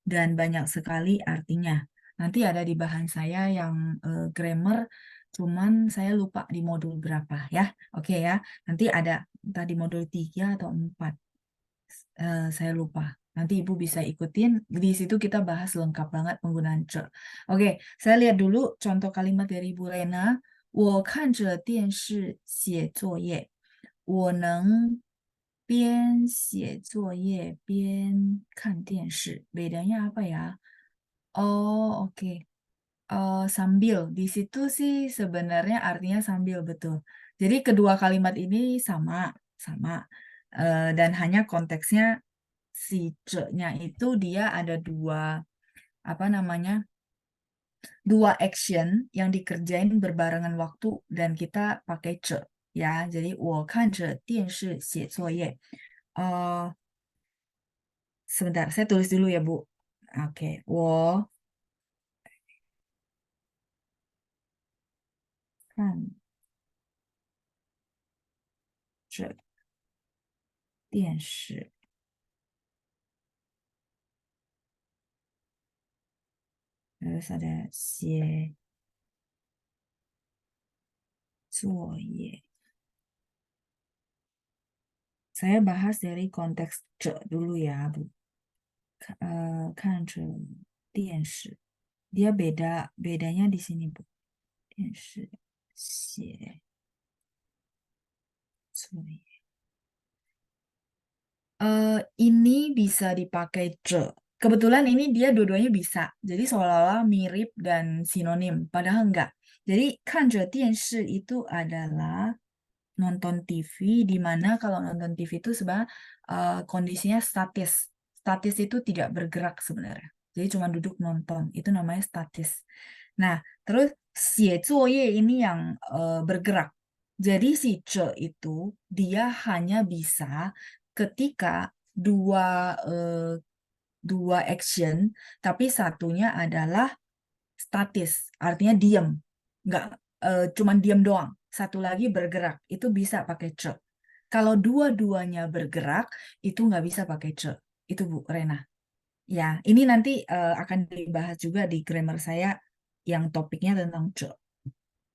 dan banyak sekali artinya. Nanti ada di bahan saya yang grammar, cuman saya lupa di modul berapa ya. Oke ya, nanti ada entah di modul 3 atau 4. Saya lupa. Nanti Ibu bisa ikutin. Di situ kita bahas lengkap banget penggunaan ce. Oke, saya lihat dulu contoh kalimat dari Ibu Lena. 我看着电视写作业。我能边写作业边看电视. Bedanya apa ya? Oh, oke. Sambil. Di situ sih sebenarnya artinya sambil, betul. Jadi kedua kalimat ini sama. Dan hanya konteksnya si ce-nya itu dia ada dua, apa namanya, dua action yang dikerjain berbarengan waktu dan kita pakai ce ya. Jadi 我看着电视写作业. Sebentar, saya tulis dulu ya, Bu. Oke, 我看着电视. Terus ada 写作业. Saya bahas dari konteks dulu ya, Bu. 看着电视. Dia bedanya di sini, Bu. 电视写作业. Ini bisa dipakai Kebetulan ini dia dua-duanya bisa. Jadi seolah-olah mirip dan sinonim, padahal enggak. Jadi 看着电视 itu adalah nonton TV, di mana kalau nonton TV itu sebenarnya kondisinya statis. Statis itu tidak bergerak sebenarnya. Jadi cuma duduk nonton. Itu namanya statis. Nah, terus 写作业 ini yang bergerak. Jadi si itu dia hanya bisa ketika dua dua action, tapi satunya adalah statis, artinya diam, nggak cuman diam doang. Satu lagi bergerak, itu bisa pakai ce. Kalau dua-duanya bergerak, itu nggak bisa pakai ce. Itu Bu Rena. Ya, ini nanti akan dibahas juga di grammar saya yang topiknya tentang ce.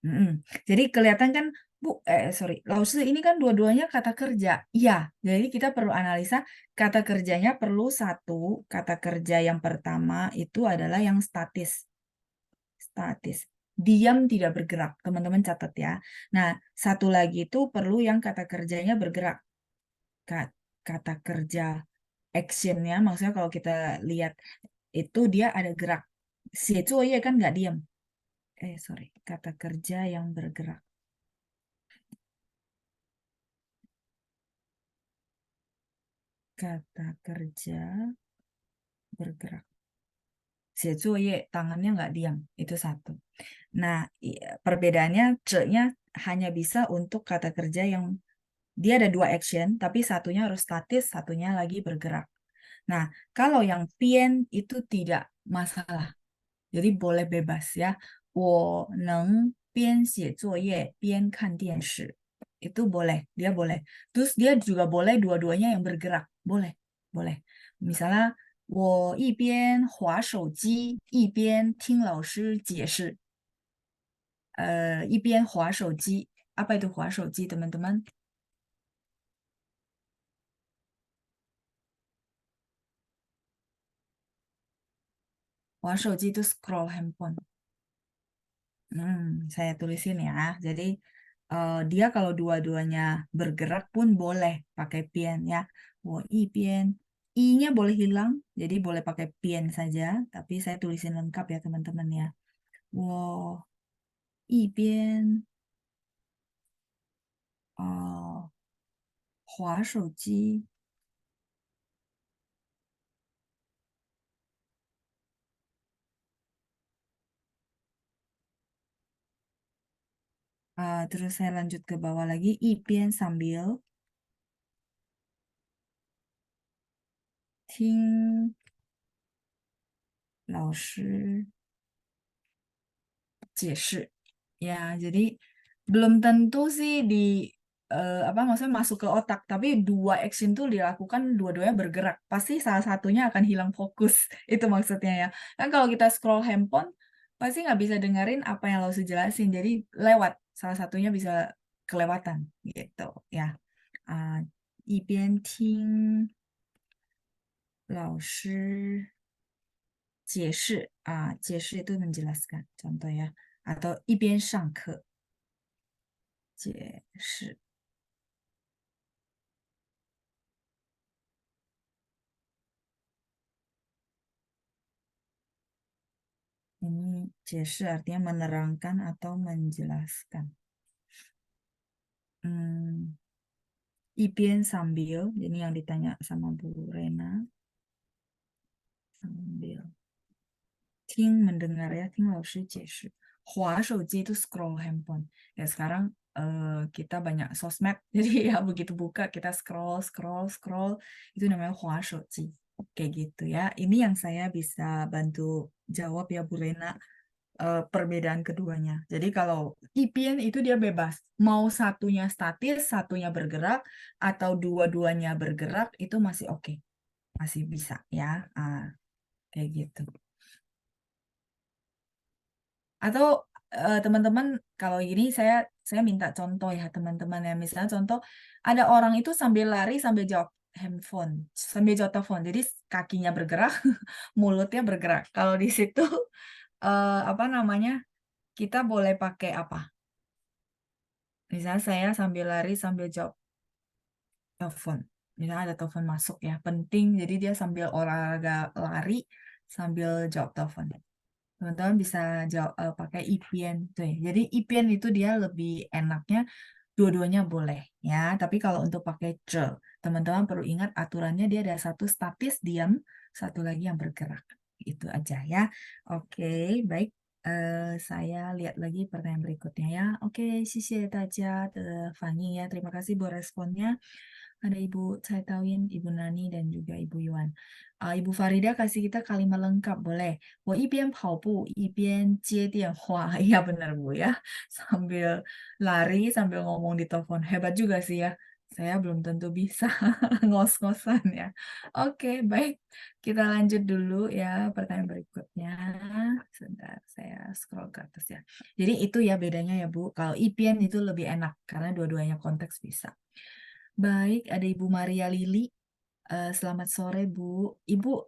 Mm-mm. Jadi kelihatan kan, Bu, sorry, lause ini kan dua-duanya kata kerja. Iya, jadi kita perlu analisa kata kerjanya perlu satu, kata kerja yang pertama itu adalah yang statis. Statis. Diam tidak bergerak, teman-teman catat ya. Nah, satu lagi itu perlu yang kata kerjanya bergerak. Kata kerja actionnya, maksudnya kalau kita lihat itu dia ada gerak. 写作业 kan nggak diam. Sorry, kata kerja yang bergerak. Kata kerja bergerak. 写作业 tangannya nggak diam, itu satu. Nah, perbedaannya ce-nya hanya bisa untuk kata kerja yang dia ada dua action, tapi satunya harus statis, satunya lagi bergerak. Nah, kalau yang pien itu tidak masalah. Jadi boleh bebas ya. 我能边写作业边看电视. Itu boleh, dia boleh. Terus dia juga boleh dua-duanya yang bergerak. Boleh, boleh. Misalnya 我一边滑手机一边听老师解释. 一边滑手机. Apa itu 滑手机, teman-teman? 滑手机 itu scroll handphone. Saya tulisin ya. Jadi dia kalau dua-duanya bergerak pun boleh pakai pian ya. 我一边 i-nya boleh hilang, jadi boleh pakai pian saja. Tapi saya tulisin lengkap ya teman-teman ya. 我一边滑手机. Terus saya lanjut ke bawah lagi. 一边 sambil 听老师解释. Ya, jadi belum tentu sih apa maksudnya masuk ke otak, tapi dua action tuh dilakukan dua-duanya bergerak. Pasti salah satunya akan hilang fokus. Itu maksudnya ya. Kan kalau kita scroll handphone, pasti nggak bisa dengerin apa yang lo jelasin. Jadi lewat. Salah satunya bisa kelewatan gitu ya. 一边听老师解释. itu menjelaskan contoh ya. Atau 一边上课解释. Ini 解释 artinya menerangkan atau menjelaskan. 一边 sambil, ini yang ditanya sama Bu Rena. Sambil. 听 mendengar ya, 听老师解释. 滑手机 itu scroll handphone. Ya sekarang kita banyak sosmed, jadi ya begitu buka kita scroll, scroll, scroll, itu namanya 滑手机. Kayak gitu ya. Ini yang saya bisa bantu jawab ya Bu Rena, perbedaan keduanya. Jadi kalau IPN itu dia bebas. Mau satunya statis, satunya bergerak, atau dua-duanya bergerak, itu masih oke. Masih bisa ya. Kayak gitu. Atau teman-teman kalau gini saya minta contoh ya teman-teman ya. Misalnya contoh ada orang itu sambil lari sambil jawab handphone, sambil jawab telepon. Jadi kakinya bergerak, mulutnya bergerak. Kalau di situ apa namanya? Kita boleh pakai apa? Misalnya saya sambil lari sambil jawab telepon. Misalnya ada telepon masuk ya, penting. Jadi dia sambil olahraga lari sambil jawab telepon. Teman-teman bisa jawab pakai IPN tuh ya. Jadi IPN itu dia lebih enaknya dua-duanya boleh ya. Tapi kalau untuk pakai teman-teman perlu ingat aturannya dia ada satu statis diam, satu lagi yang bergerak. Itu aja ya. Oke, baik. Saya lihat lagi pertanyaan berikutnya ya. Oke, 谢谢大家的反应 ya. Terima kasih buat responnya. Ada Ibu Chai Tawin, Ibu Nani, dan juga Ibu Yuan. Ibu Farida kasih kita kalimat lengkap, boleh. 我一边跑步一边接电话. Iya benar Bu ya. Sambil lari, sambil ngomong di telepon. Hebat juga sih ya. Saya belum tentu bisa ngos-ngosan ya. Oke, baik. Kita lanjut dulu ya pertanyaan berikutnya. Sebentar, saya scroll ke atas ya. Jadi itu ya bedanya ya Bu. Kalau IPN itu lebih enak karena dua-duanya konteks bisa. Baik, ada Ibu Maria Lili. Selamat sore, Bu. Ibu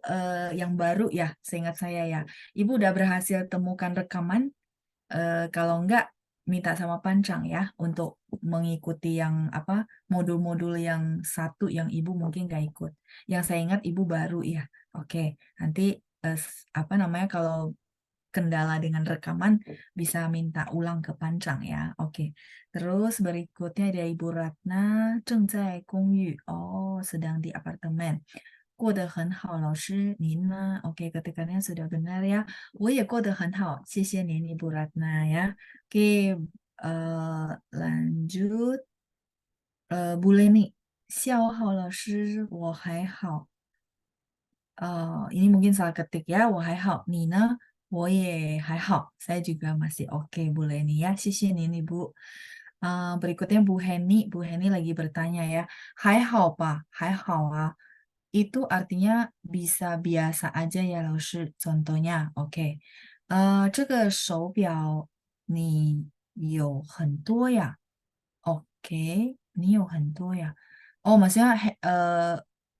yang baru ya, seingat saya ya. Ibu udah berhasil temukan rekaman. Kalau enggak, minta sama Pancang ya untuk mengikuti yang apa modul-modul yang satu yang Ibu mungkin nggak ikut. Yang saya ingat Ibu baru ya. Oke, nanti apa namanya kalau kendala dengan rekaman bisa minta ulang ke Pancang ya. Oke. Terus berikutnya ada Ibu Ratna, 正在公寓. Oh, sedang di apartemen. 过得很好，老师，您呢？Oke, ketikannya sudah benar ya. 我也过得很好，谢谢您, Ibu Ratna ya. Oke, lanjut. Bu Leni, 笑好老师，我还好。ini mungkin salah ketik ya. 我还好，你呢？我也还好. Saya juga masih oke, Bu Leni ya. 谢谢您, Ibu. Berikutnya Bu Heni. Bu Heni lagi bertanya ya. 还好吧？还好啊. Itu artinya bisa biasa aja ya, 老师. Contohnya, oke. 这个手表你有很多呀？Oke, 你有很多呀. Maksudnya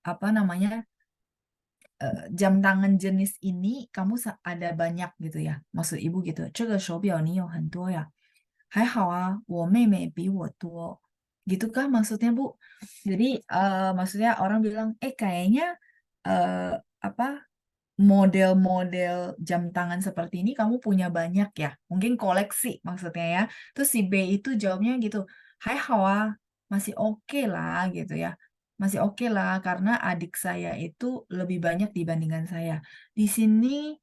apa namanya jam tangan jenis ini kamu ada banyak gitu ya? Maksud ibu gitu. 这个手表你有很多呀？还好啊，我妹妹比我多. Gitu kah maksudnya Bu? Jadi maksudnya orang bilang, kayaknya eh, apa model-model jam tangan seperti ini kamu punya banyak ya? Mungkin koleksi maksudnya ya. Terus si B itu jawabnya gitu, hai Hawa, masih oke lah gitu ya. Masih oke lah karena adik saya itu lebih banyak dibandingkan saya. Di sini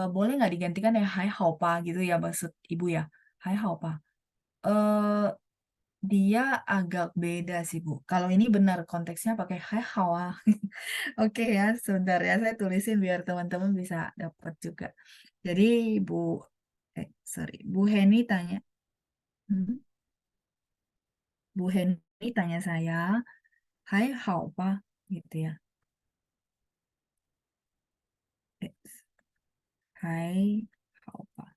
boleh nggak digantikan ya hai Haupa gitu ya maksud ibu ya. Hai Haupa. Eh dia agak beda sih Bu. Kalau ini benar konteksnya pakai hai Hawa. Oke ya, sebentar ya saya tulisin biar teman-teman bisa dapat juga. Jadi Bu, sorry, Bu Heni tanya, hmm, Bu Heni tanya saya, Hai hao pa, gitu ya. Eh, Hai hao pa.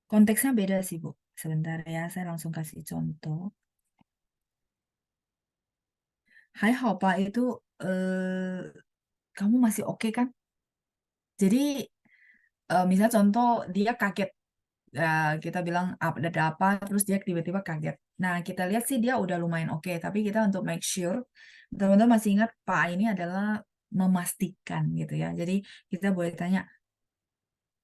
Konteksnya beda sih Bu. Sebentar ya, saya langsung kasih contoh. Hai hao pa itu kamu masih oke kan? Jadi misal contoh dia kaget. Kita bilang ada apa, terus dia tiba-tiba kaget. Nah, kita lihat sih dia udah lumayan oke, tapi kita untuk make sure, teman-teman masih ingat Pak ini adalah memastikan gitu ya. Jadi kita boleh tanya,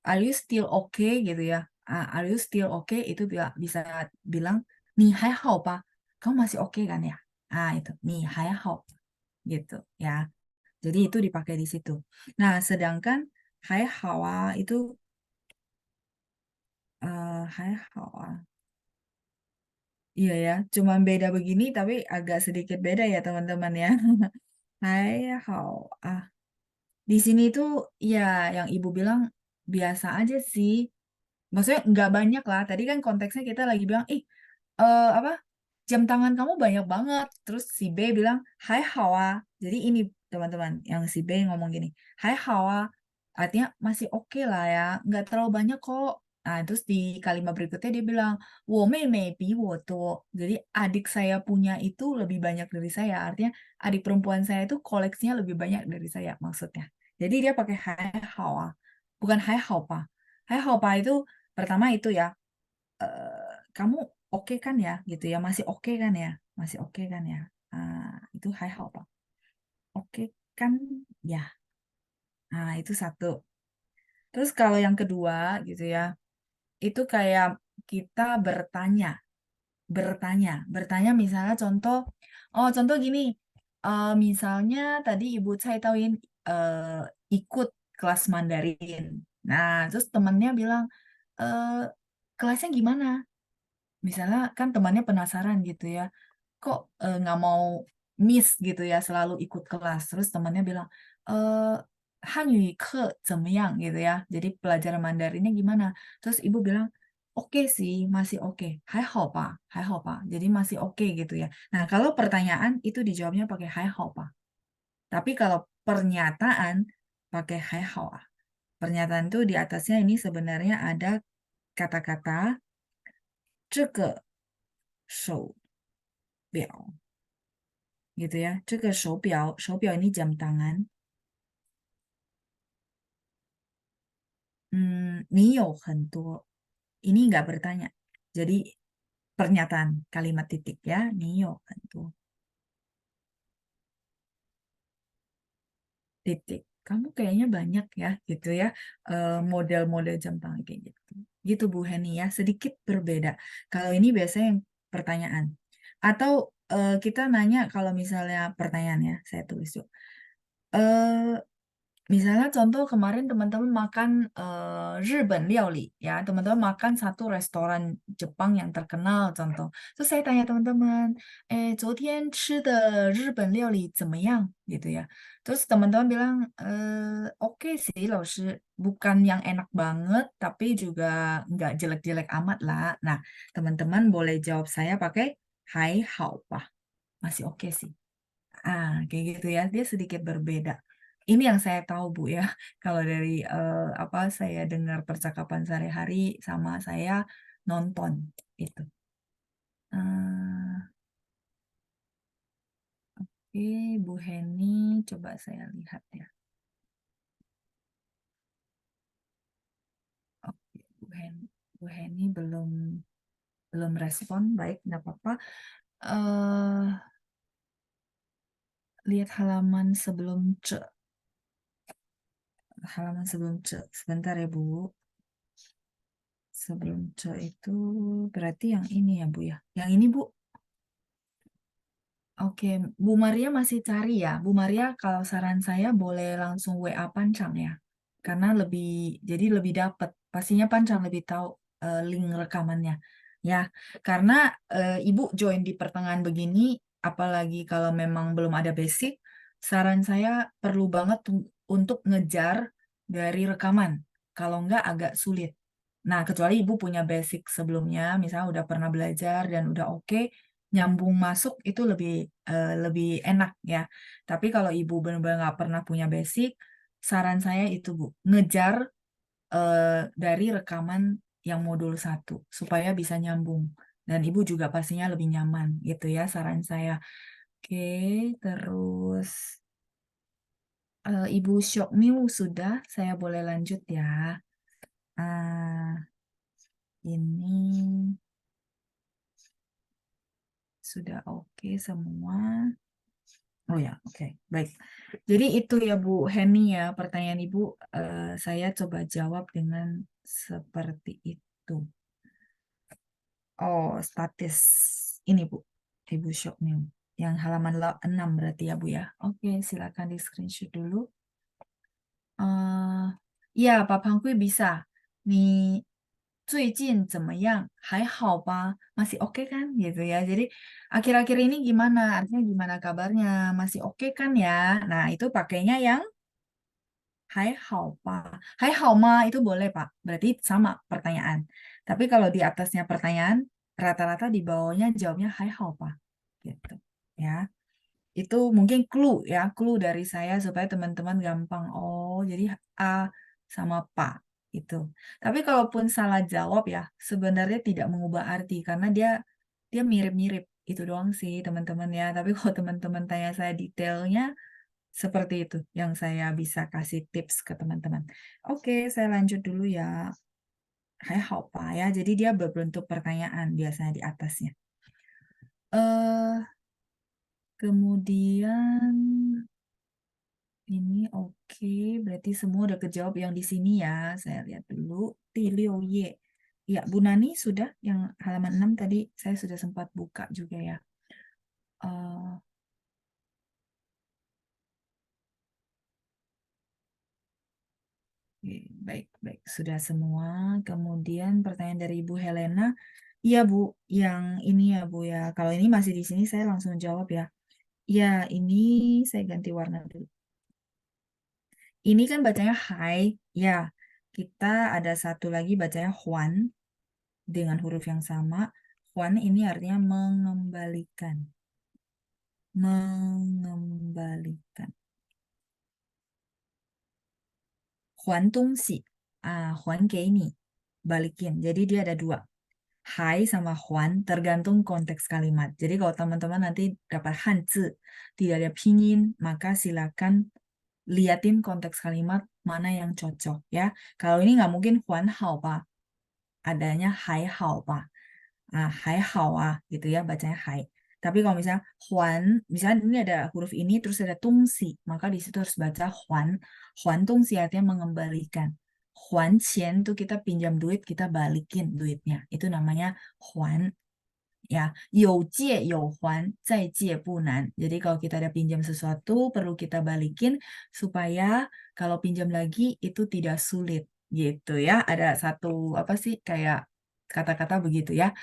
are you still okay gitu ya? Are you still okay? Itu bisa bilang, nih hai hao Pak, kamu masih oke kan ya? Itu, nih hai hao gitu ya. Jadi itu dipakai di situ. Nah, sedangkan hai hawa itu 还好啊. Iya ya, cuman beda begini tapi agak sedikit beda ya teman-teman ya. 还好啊. Di sini tuh ya yang ibu bilang biasa aja sih. Maksudnya nggak banyak lah. Tadi kan konteksnya kita lagi bilang, apa? Jam tangan kamu banyak banget. Terus si B bilang, Hai Hawa. Jadi ini teman-teman, yang si B ngomong gini, Hai Hawa. Artinya masih oke lah ya. Nggak terlalu banyak kok. Nah, terus di kalimat berikutnya dia bilang, wo mei mei bi wo tuo. Jadi adik saya punya itu lebih banyak dari saya. Artinya adik perempuan saya itu koleksinya lebih banyak dari saya maksudnya. Jadi dia pakai Hai Hawa. Bukan Hai Haopa. Hai Haopa itu pertama itu ya, kamu oke kan ya gitu ya, masih oke kan ya, masih oke kan ya. Itu hai hao Pak, oke kan ya. Nah itu satu. Terus kalau yang kedua gitu ya, itu kayak kita bertanya misalnya contoh, oh contoh gini, misalnya tadi Ibu Cai Tauin ikut kelas Mandarin. Nah terus temannya bilang, eh, kelasnya gimana? Misalnya kan temannya penasaran gitu ya, kok nggak mau miss gitu ya, selalu ikut kelas. Terus temannya bilang, eh Hanyu ke 怎么样 gitu ya. Jadi pelajaran Mandarinnya gimana? Terus ibu bilang, oke sih, masih oke. Hai hao pa, hai hao pa. Jadi masih oke gitu ya. Nah kalau pertanyaan itu dijawabnya pakai hai hao pa. Tapi kalau pernyataan pakai hai hao a. Pernyataan itu di atasnya ini sebenarnya ada kata-kata 这个手表 gitu ya. 这个手表 ini jam tangan. 你有很多. Ini nggak bertanya. Jadi pernyataan kalimat titik ya. 你有很多 titik. Kamu kayaknya banyak ya gitu ya. Model-model jam tangan kayak gitu. Gitu Bu Heni ya. Sedikit berbeda. Kalau ini biasanya yang pertanyaan. Atau kita nanya kalau misalnya pertanyaan ya. Saya tulis yuk. Eh, Misalnya contoh kemarin teman-teman makan日本 料理 ya, teman-teman makan satu restoran Jepang yang terkenal contoh. Terus saya tanya teman-teman, 昨天吃的日本 料理 怎么样? Gitu ya. Terus teman-teman bilang, oke sih, 老师, bukan yang enak banget, tapi juga nggak jelek-jelek amat lah. Nah, teman-teman boleh jawab saya pakai 还好吧, masih oke sih. Kayak gitu ya, dia sedikit berbeda. Ini yang saya tahu Bu ya, kalau dari apa saya dengar percakapan sehari-hari sama saya nonton itu. Eh, oke, Bu Heni, coba saya lihat ya. Oke, Bu Heni belum belum respon, baik, nggak apa-apa. Lihat halaman sebelum ce, sebentar ya Bu. Sebelum ce itu berarti yang ini ya Bu ya. Yang ini Bu. Oke, Bu Maria masih cari ya. Bu Maria, kalau saran saya boleh langsung WA Pancang ya. Karena jadi lebih dapat. Pastinya Pancang lebih tahu link rekamannya. Ya, karena Ibu join di pertengahan begini, apalagi kalau memang belum ada basic, saran saya perlu banget untuk ngejar dari rekaman. Kalau enggak agak sulit. Nah, kecuali Ibu punya basic sebelumnya, misalnya udah pernah belajar dan udah oke, nyambung masuk itu lebih enak ya. Tapi kalau ibu benar-benar nggak pernah punya basic, saran saya itu Bu, ngejar dari rekaman yang modul 1 supaya bisa nyambung. Dan ibu juga pastinya lebih nyaman gitu ya saran saya. Oke, terus Ibu Syokmiu sudah, saya boleh lanjut ya. Ah, ini sudah oke semua. Oh ya, oke, baik. Jadi itu ya Bu Heni ya, pertanyaan Ibu saya coba jawab dengan seperti itu. Oh, status ini Bu, Ibu Syoknim. Yang halaman 6 berarti ya Bu ya. Oke, silakan di screenshot dulu. Ya, Pak Pangkui bisa. Nih, 最近怎么样？还好吧？Masih oke kan? Gitu ya. Jadi akhir-akhir ini gimana? Artinya gimana kabarnya? Masih oke kan ya? Nah, itu pakainya yang hai hao pa. Hai hao ma itu boleh, Pak. Berarti sama pertanyaan. Tapi kalau di atasnya pertanyaan, rata-rata di bawahnya jawabnya hai hao pa. Gitu. Ya. Itu mungkin clue ya, clue dari saya supaya teman-teman gampang. Oh, jadi A sama Pa itu. Tapi kalaupun salah jawab ya, sebenarnya tidak mengubah arti karena dia mirip-mirip. Itu doang sih teman-teman ya. Tapi kalau teman-teman tanya saya detailnya, seperti itu yang saya bisa kasih tips ke teman-teman. Oke, saya lanjut dulu ya. Hai hao Pa ya. Jadi dia berbentuk pertanyaan biasanya di atasnya. Kemudian ini oke, berarti semua udah kejawab yang di sini ya. Saya lihat dulu. Tilio Ye. Ya, Bu Nani sudah yang halaman 6 tadi saya sudah sempat buka juga ya. Eh, oke, baik, baik. Sudah semua. Kemudian pertanyaan dari Ibu Helena. Iya, Bu, yang ini ya, Bu ya. Kalau ini masih di sini saya langsung jawab ya. Ya, ini saya ganti warna dulu. Ini kan bacanya hai. Ya, kita ada satu lagi bacanya Huan dengan huruf yang sama. Huan ini artinya mengembalikan. Mengembalikan. Huan tungsi. Huan ini. Balikin. Jadi dia ada dua. Hai sama Huan tergantung konteks kalimat. Jadi kalau teman-teman nanti dapat Hanzi, tidak ada pinyin, maka silakan liatin konteks kalimat mana yang cocok ya. Kalau ini nggak mungkin Huan hao pa, adanya hai hao pa. Hai hao gitu ya bacanya hai. Tapi kalau misalnya Huan, misalnya ini ada huruf ini terus ada tungsi, maka di situ harus baca Huan. Huan tungsi artinya mengembalikan. Huan qian tuh kita pinjam duit, kita balikin duitnya. Itu namanya Huan. Ya, 有借有还，再借不难. Jadi kalau kita ada pinjam sesuatu, perlu kita balikin supaya kalau pinjam lagi itu tidak sulit gitu ya. Ada satu apa sih kayak kata-kata begitu ya.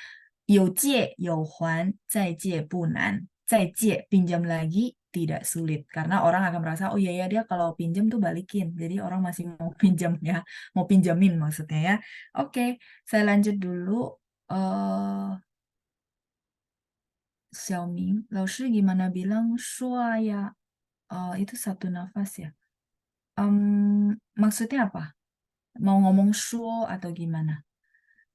有借有还，再借不难. 再借 pinjam lagi tidak sulit karena orang akan merasa oh iya ya dia kalau pinjam tuh balikin. Jadi orang masih mau pinjam ya, mau pinjamin maksudnya ya. Oke, saya lanjut dulu. eh Xiaoming, 老师 gimana bilang shua ya? Itu satu nafas ya. Maksudnya apa? Mau ngomong shuo atau gimana?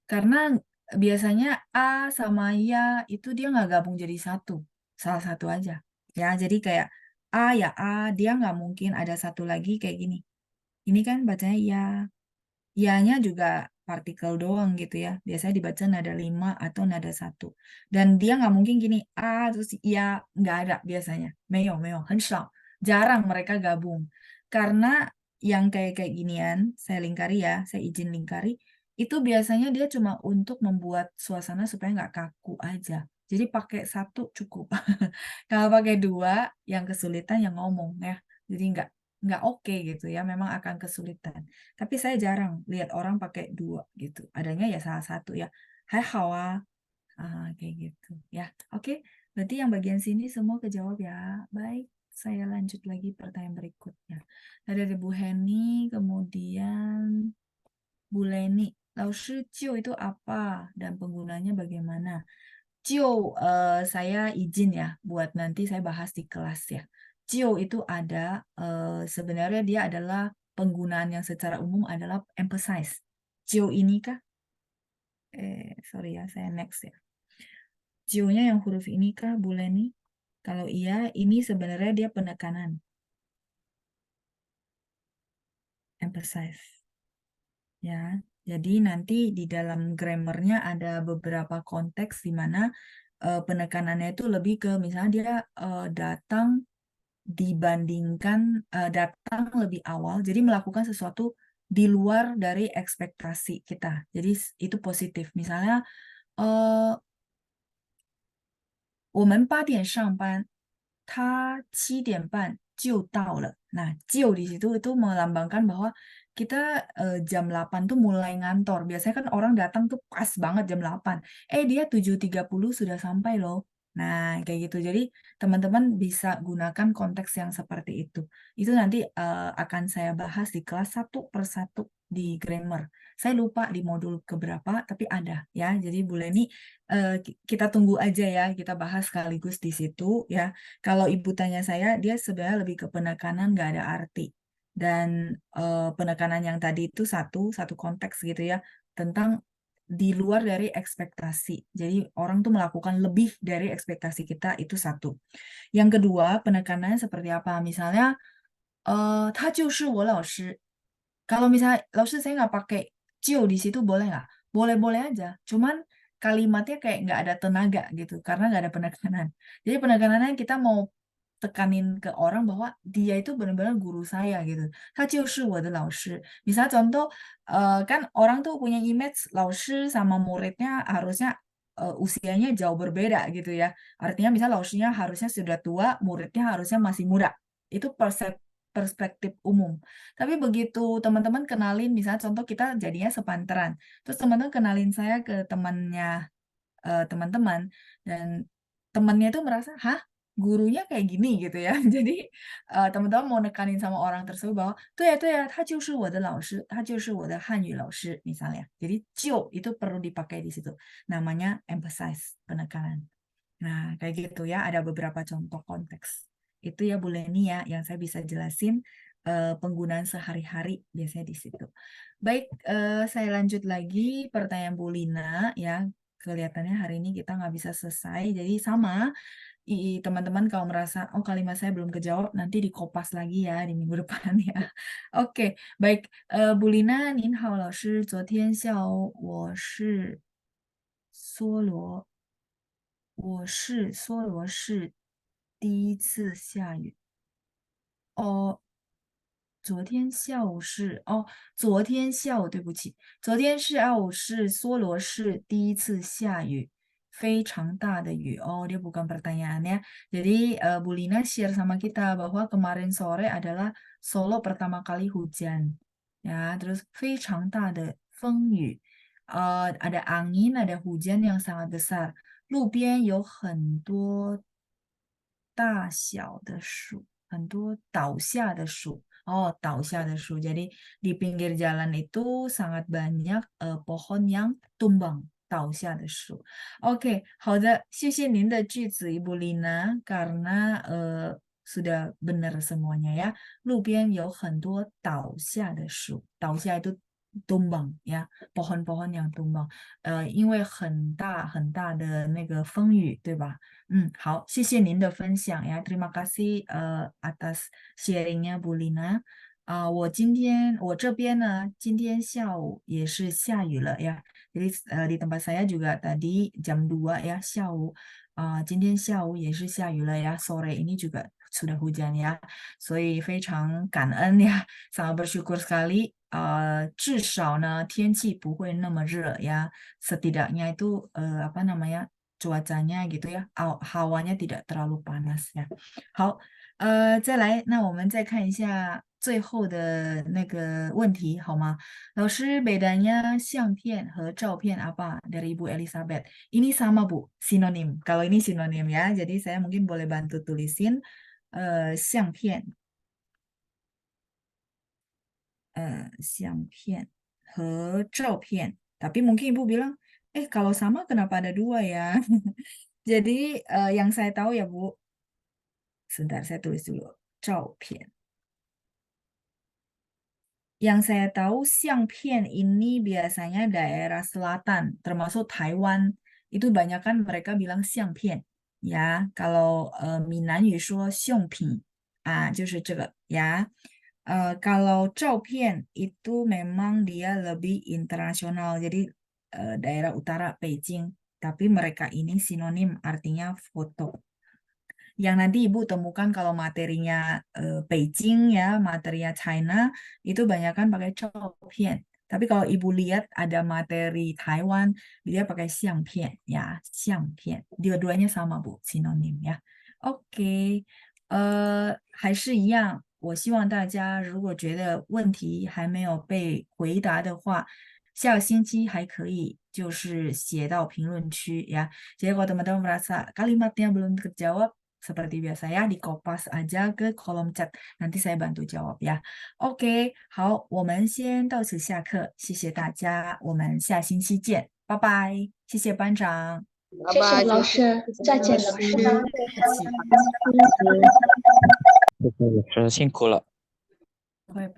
Karena biasanya A sama ya itu dia nggak gabung jadi satu. Salah satu aja. Ya, jadi kayak A ya A, dia nggak mungkin ada satu lagi kayak gini. Ini kan bacanya ya. Ya-nya juga partikel doang gitu ya. Biasanya dibaca nada 5 atau nada satu. Dan dia nggak mungkin gini, A terus ya nggak ada biasanya. Meo, meo, hensau. Jarang mereka gabung. Karena yang kayak ginian, saya lingkari ya, saya izin lingkari, itu biasanya dia cuma untuk membuat suasana supaya nggak kaku aja. Jadi pakai satu cukup. Kalau pakai dua, yang kesulitan yang ngomong ya. Jadi nggak oke gitu ya, memang akan kesulitan. Tapi saya jarang lihat orang pakai dua gitu. Adanya ya salah satu ya. Hai hawa, kayak gitu ya. Oke, berarti yang bagian sini semua kejawab ya. Baik, saya lanjut lagi pertanyaan berikutnya. Ada Bu Heni, kemudian Bu Leni. 老师 itu apa dan penggunanya bagaimana? Cio, saya izin ya buat nanti saya bahas di kelas ya. Cio itu ada sebenarnya dia adalah penggunaan yang secara umum adalah emphasize. Cio ini kah? Sorry ya, saya next ya. Cio-nya yang huruf ini kah, Bu Leni? Kalau iya, ini sebenarnya dia penekanan. Emphasize. Ya, jadi nanti di dalam grammarnya ada beberapa konteks di mana penekanannya itu lebih ke misalnya dia datang dibandingkan datang lebih awal, jadi melakukan sesuatu di luar dari ekspektasi kita. Jadi itu positif. Misalnya, 我们8点上班他7点半就到了. Nah, Cio di situ itu melambangkan bahwa kita jam 8 tuh mulai ngantor. Biasanya kan orang datang tuh pas banget jam 8. Dia 7.30 sudah sampai loh. Nah, kayak gitu. Jadi, teman-teman bisa gunakan konteks yang seperti itu. Itu nanti akan saya bahas di kelas satu per satu di grammar. Saya lupa di modul keberapa, tapi ada ya. Jadi, Bu Leni, kita tunggu aja ya. Kita bahas sekaligus di situ ya. Kalau ibu tanya saya, dia sebenarnya lebih ke penekanan nggak ada arti. Dan penekanan yang tadi itu satu konteks gitu ya, tentang di luar dari ekspektasi. Jadi orang tuh melakukan lebih dari ekspektasi kita itu satu. Yang kedua, penekanannya seperti apa? Misalnya, 他就是我老师. Kalau misalnya laoshi saya nggak pakai cio di situ boleh nggak? Boleh-boleh aja. Cuman kalimatnya kayak nggak ada tenaga gitu karena nggak ada penekanan. Jadi penekanannya kita mau tekanin ke orang bahwa dia itu benar-benar guru saya gitu. 他就是我的老师. Misal contoh kan orang tuh punya image laoshi sama muridnya harusnya usianya jauh berbeda gitu ya. Artinya misal laoshinya harusnya sudah tua, muridnya harusnya masih muda. Itu perspektif umum. Tapi begitu teman-teman kenalin, misalnya contoh kita jadinya sepantaran, terus teman-teman kenalin saya ke temannya teman-teman, dan temannya itu merasa, hah, gurunya kayak gini gitu ya. Jadi teman-teman mau nekanin sama orang tersebut bahwa, tuh ya, 他就是我的老师,他就是我的汉语老师, misalnya. Jadi 就 itu perlu dipakai di situ. Namanya emphasize, penekanan. Nah, kayak gitu ya, ada beberapa contoh konteks. Itu ya Bu Leni ya, yang saya bisa jelasin penggunaan sehari-hari biasanya di situ. Baik, saya lanjut lagi pertanyaan Bu Lina ya. Kelihatannya hari ini kita nggak bisa selesai, jadi sama. Teman-teman kalau merasa, oh kalimat saya belum kejawab, nanti dikopas lagi ya di minggu depan ya. Oke, baik. Bu Lina, 您好，老师。昨天下午我是梭罗市第一次下雨。哦，昨天下午，对不起，昨天下午是梭罗市第一次下雨，非常大的雨. Oh, dia bukan pertanyaannya. Jadi Bu Lina share sama kita bahwa kemarin sore adalah Solo pertama kali hujan. Ya, terus 非常大的风雨. Ada angin, ada hujan yang sangat besar. 路边有很多大小的树，很多倒下的树. Oh, 倒下的树. Jadi di pinggir jalan itu sangat banyak pohon yang tumbang, 倒下的树. Oke, 好的，谢谢您的句子, Ibu Lina, karena sudah benar semuanya ya. 路边有很多倒下的树，倒下 itu tumbang ya, pohon-pohon yang tumbang. 因为很大很大的那个风雨，对吧？好，谢谢您的分享呀，terima kasih atas sharingnya Bu Lina。我这边呢，今天下午也是下雨了呀。Jadi di tempat saya juga tadi jam 2 ya 下午，今天下午也是下雨了呀。Sore ini juga sudah hujan ya，所以非常感恩呀，sangat bersyukur sekali。至少呢天气不会那么热呀，setidaknya itu apa namanya cuacanya gitu ya, hawanya tidak terlalu panas ya. 好，再来，那我们再看一下最后的那个问题，好吗？老师bedanya 相片和照片apa dari Ibu Elizabeth? Ini sama Bu, sinonim. Kalau ini sinonim ya, jadi saya mungkin boleh bantu tulisin 相片，相片和照片. Tapi mungkin Ibu bilang, kalau sama kenapa ada dua ya? Jadi yang saya tahu ya Bu, sebentar saya tulis dulu, 照片. Yang saya tahu 相片 ini biasanya daerah selatan, termasuk Taiwan. Itu banyak kan mereka bilang 相片. Ya, kalau Minanyu 说相片, 就是这个 ya. Kalau 照片 itu memang dia lebih internasional, jadi daerah utara Beijing. Tapi mereka ini sinonim, artinya foto. Yang nanti Ibu temukan kalau materinya Beijing ya, materinya China, itu banyak kan pakai 照片. Tapi kalau Ibu lihat ada materi Taiwan, dia pakai 相片 ya, 相片. Dua-duanya sama Bu, sinonim ya. OK，还是一样，我希望大家如果觉得问题还没有被回答的话，下个星期还可以就是写到评论区ya. Jadi kalau teman-teman merasa kalimatnya belum terjawab, seperti biasa ya, di kopas aja ke kolom chat. Nanti saya bantu jawab ya. OK，好，我们先到此下课，谢谢大家，我们下星期见，拜拜，谢谢班长，谢谢拜拜，老师，再见老师。客气。谢谢老师辛苦了。会。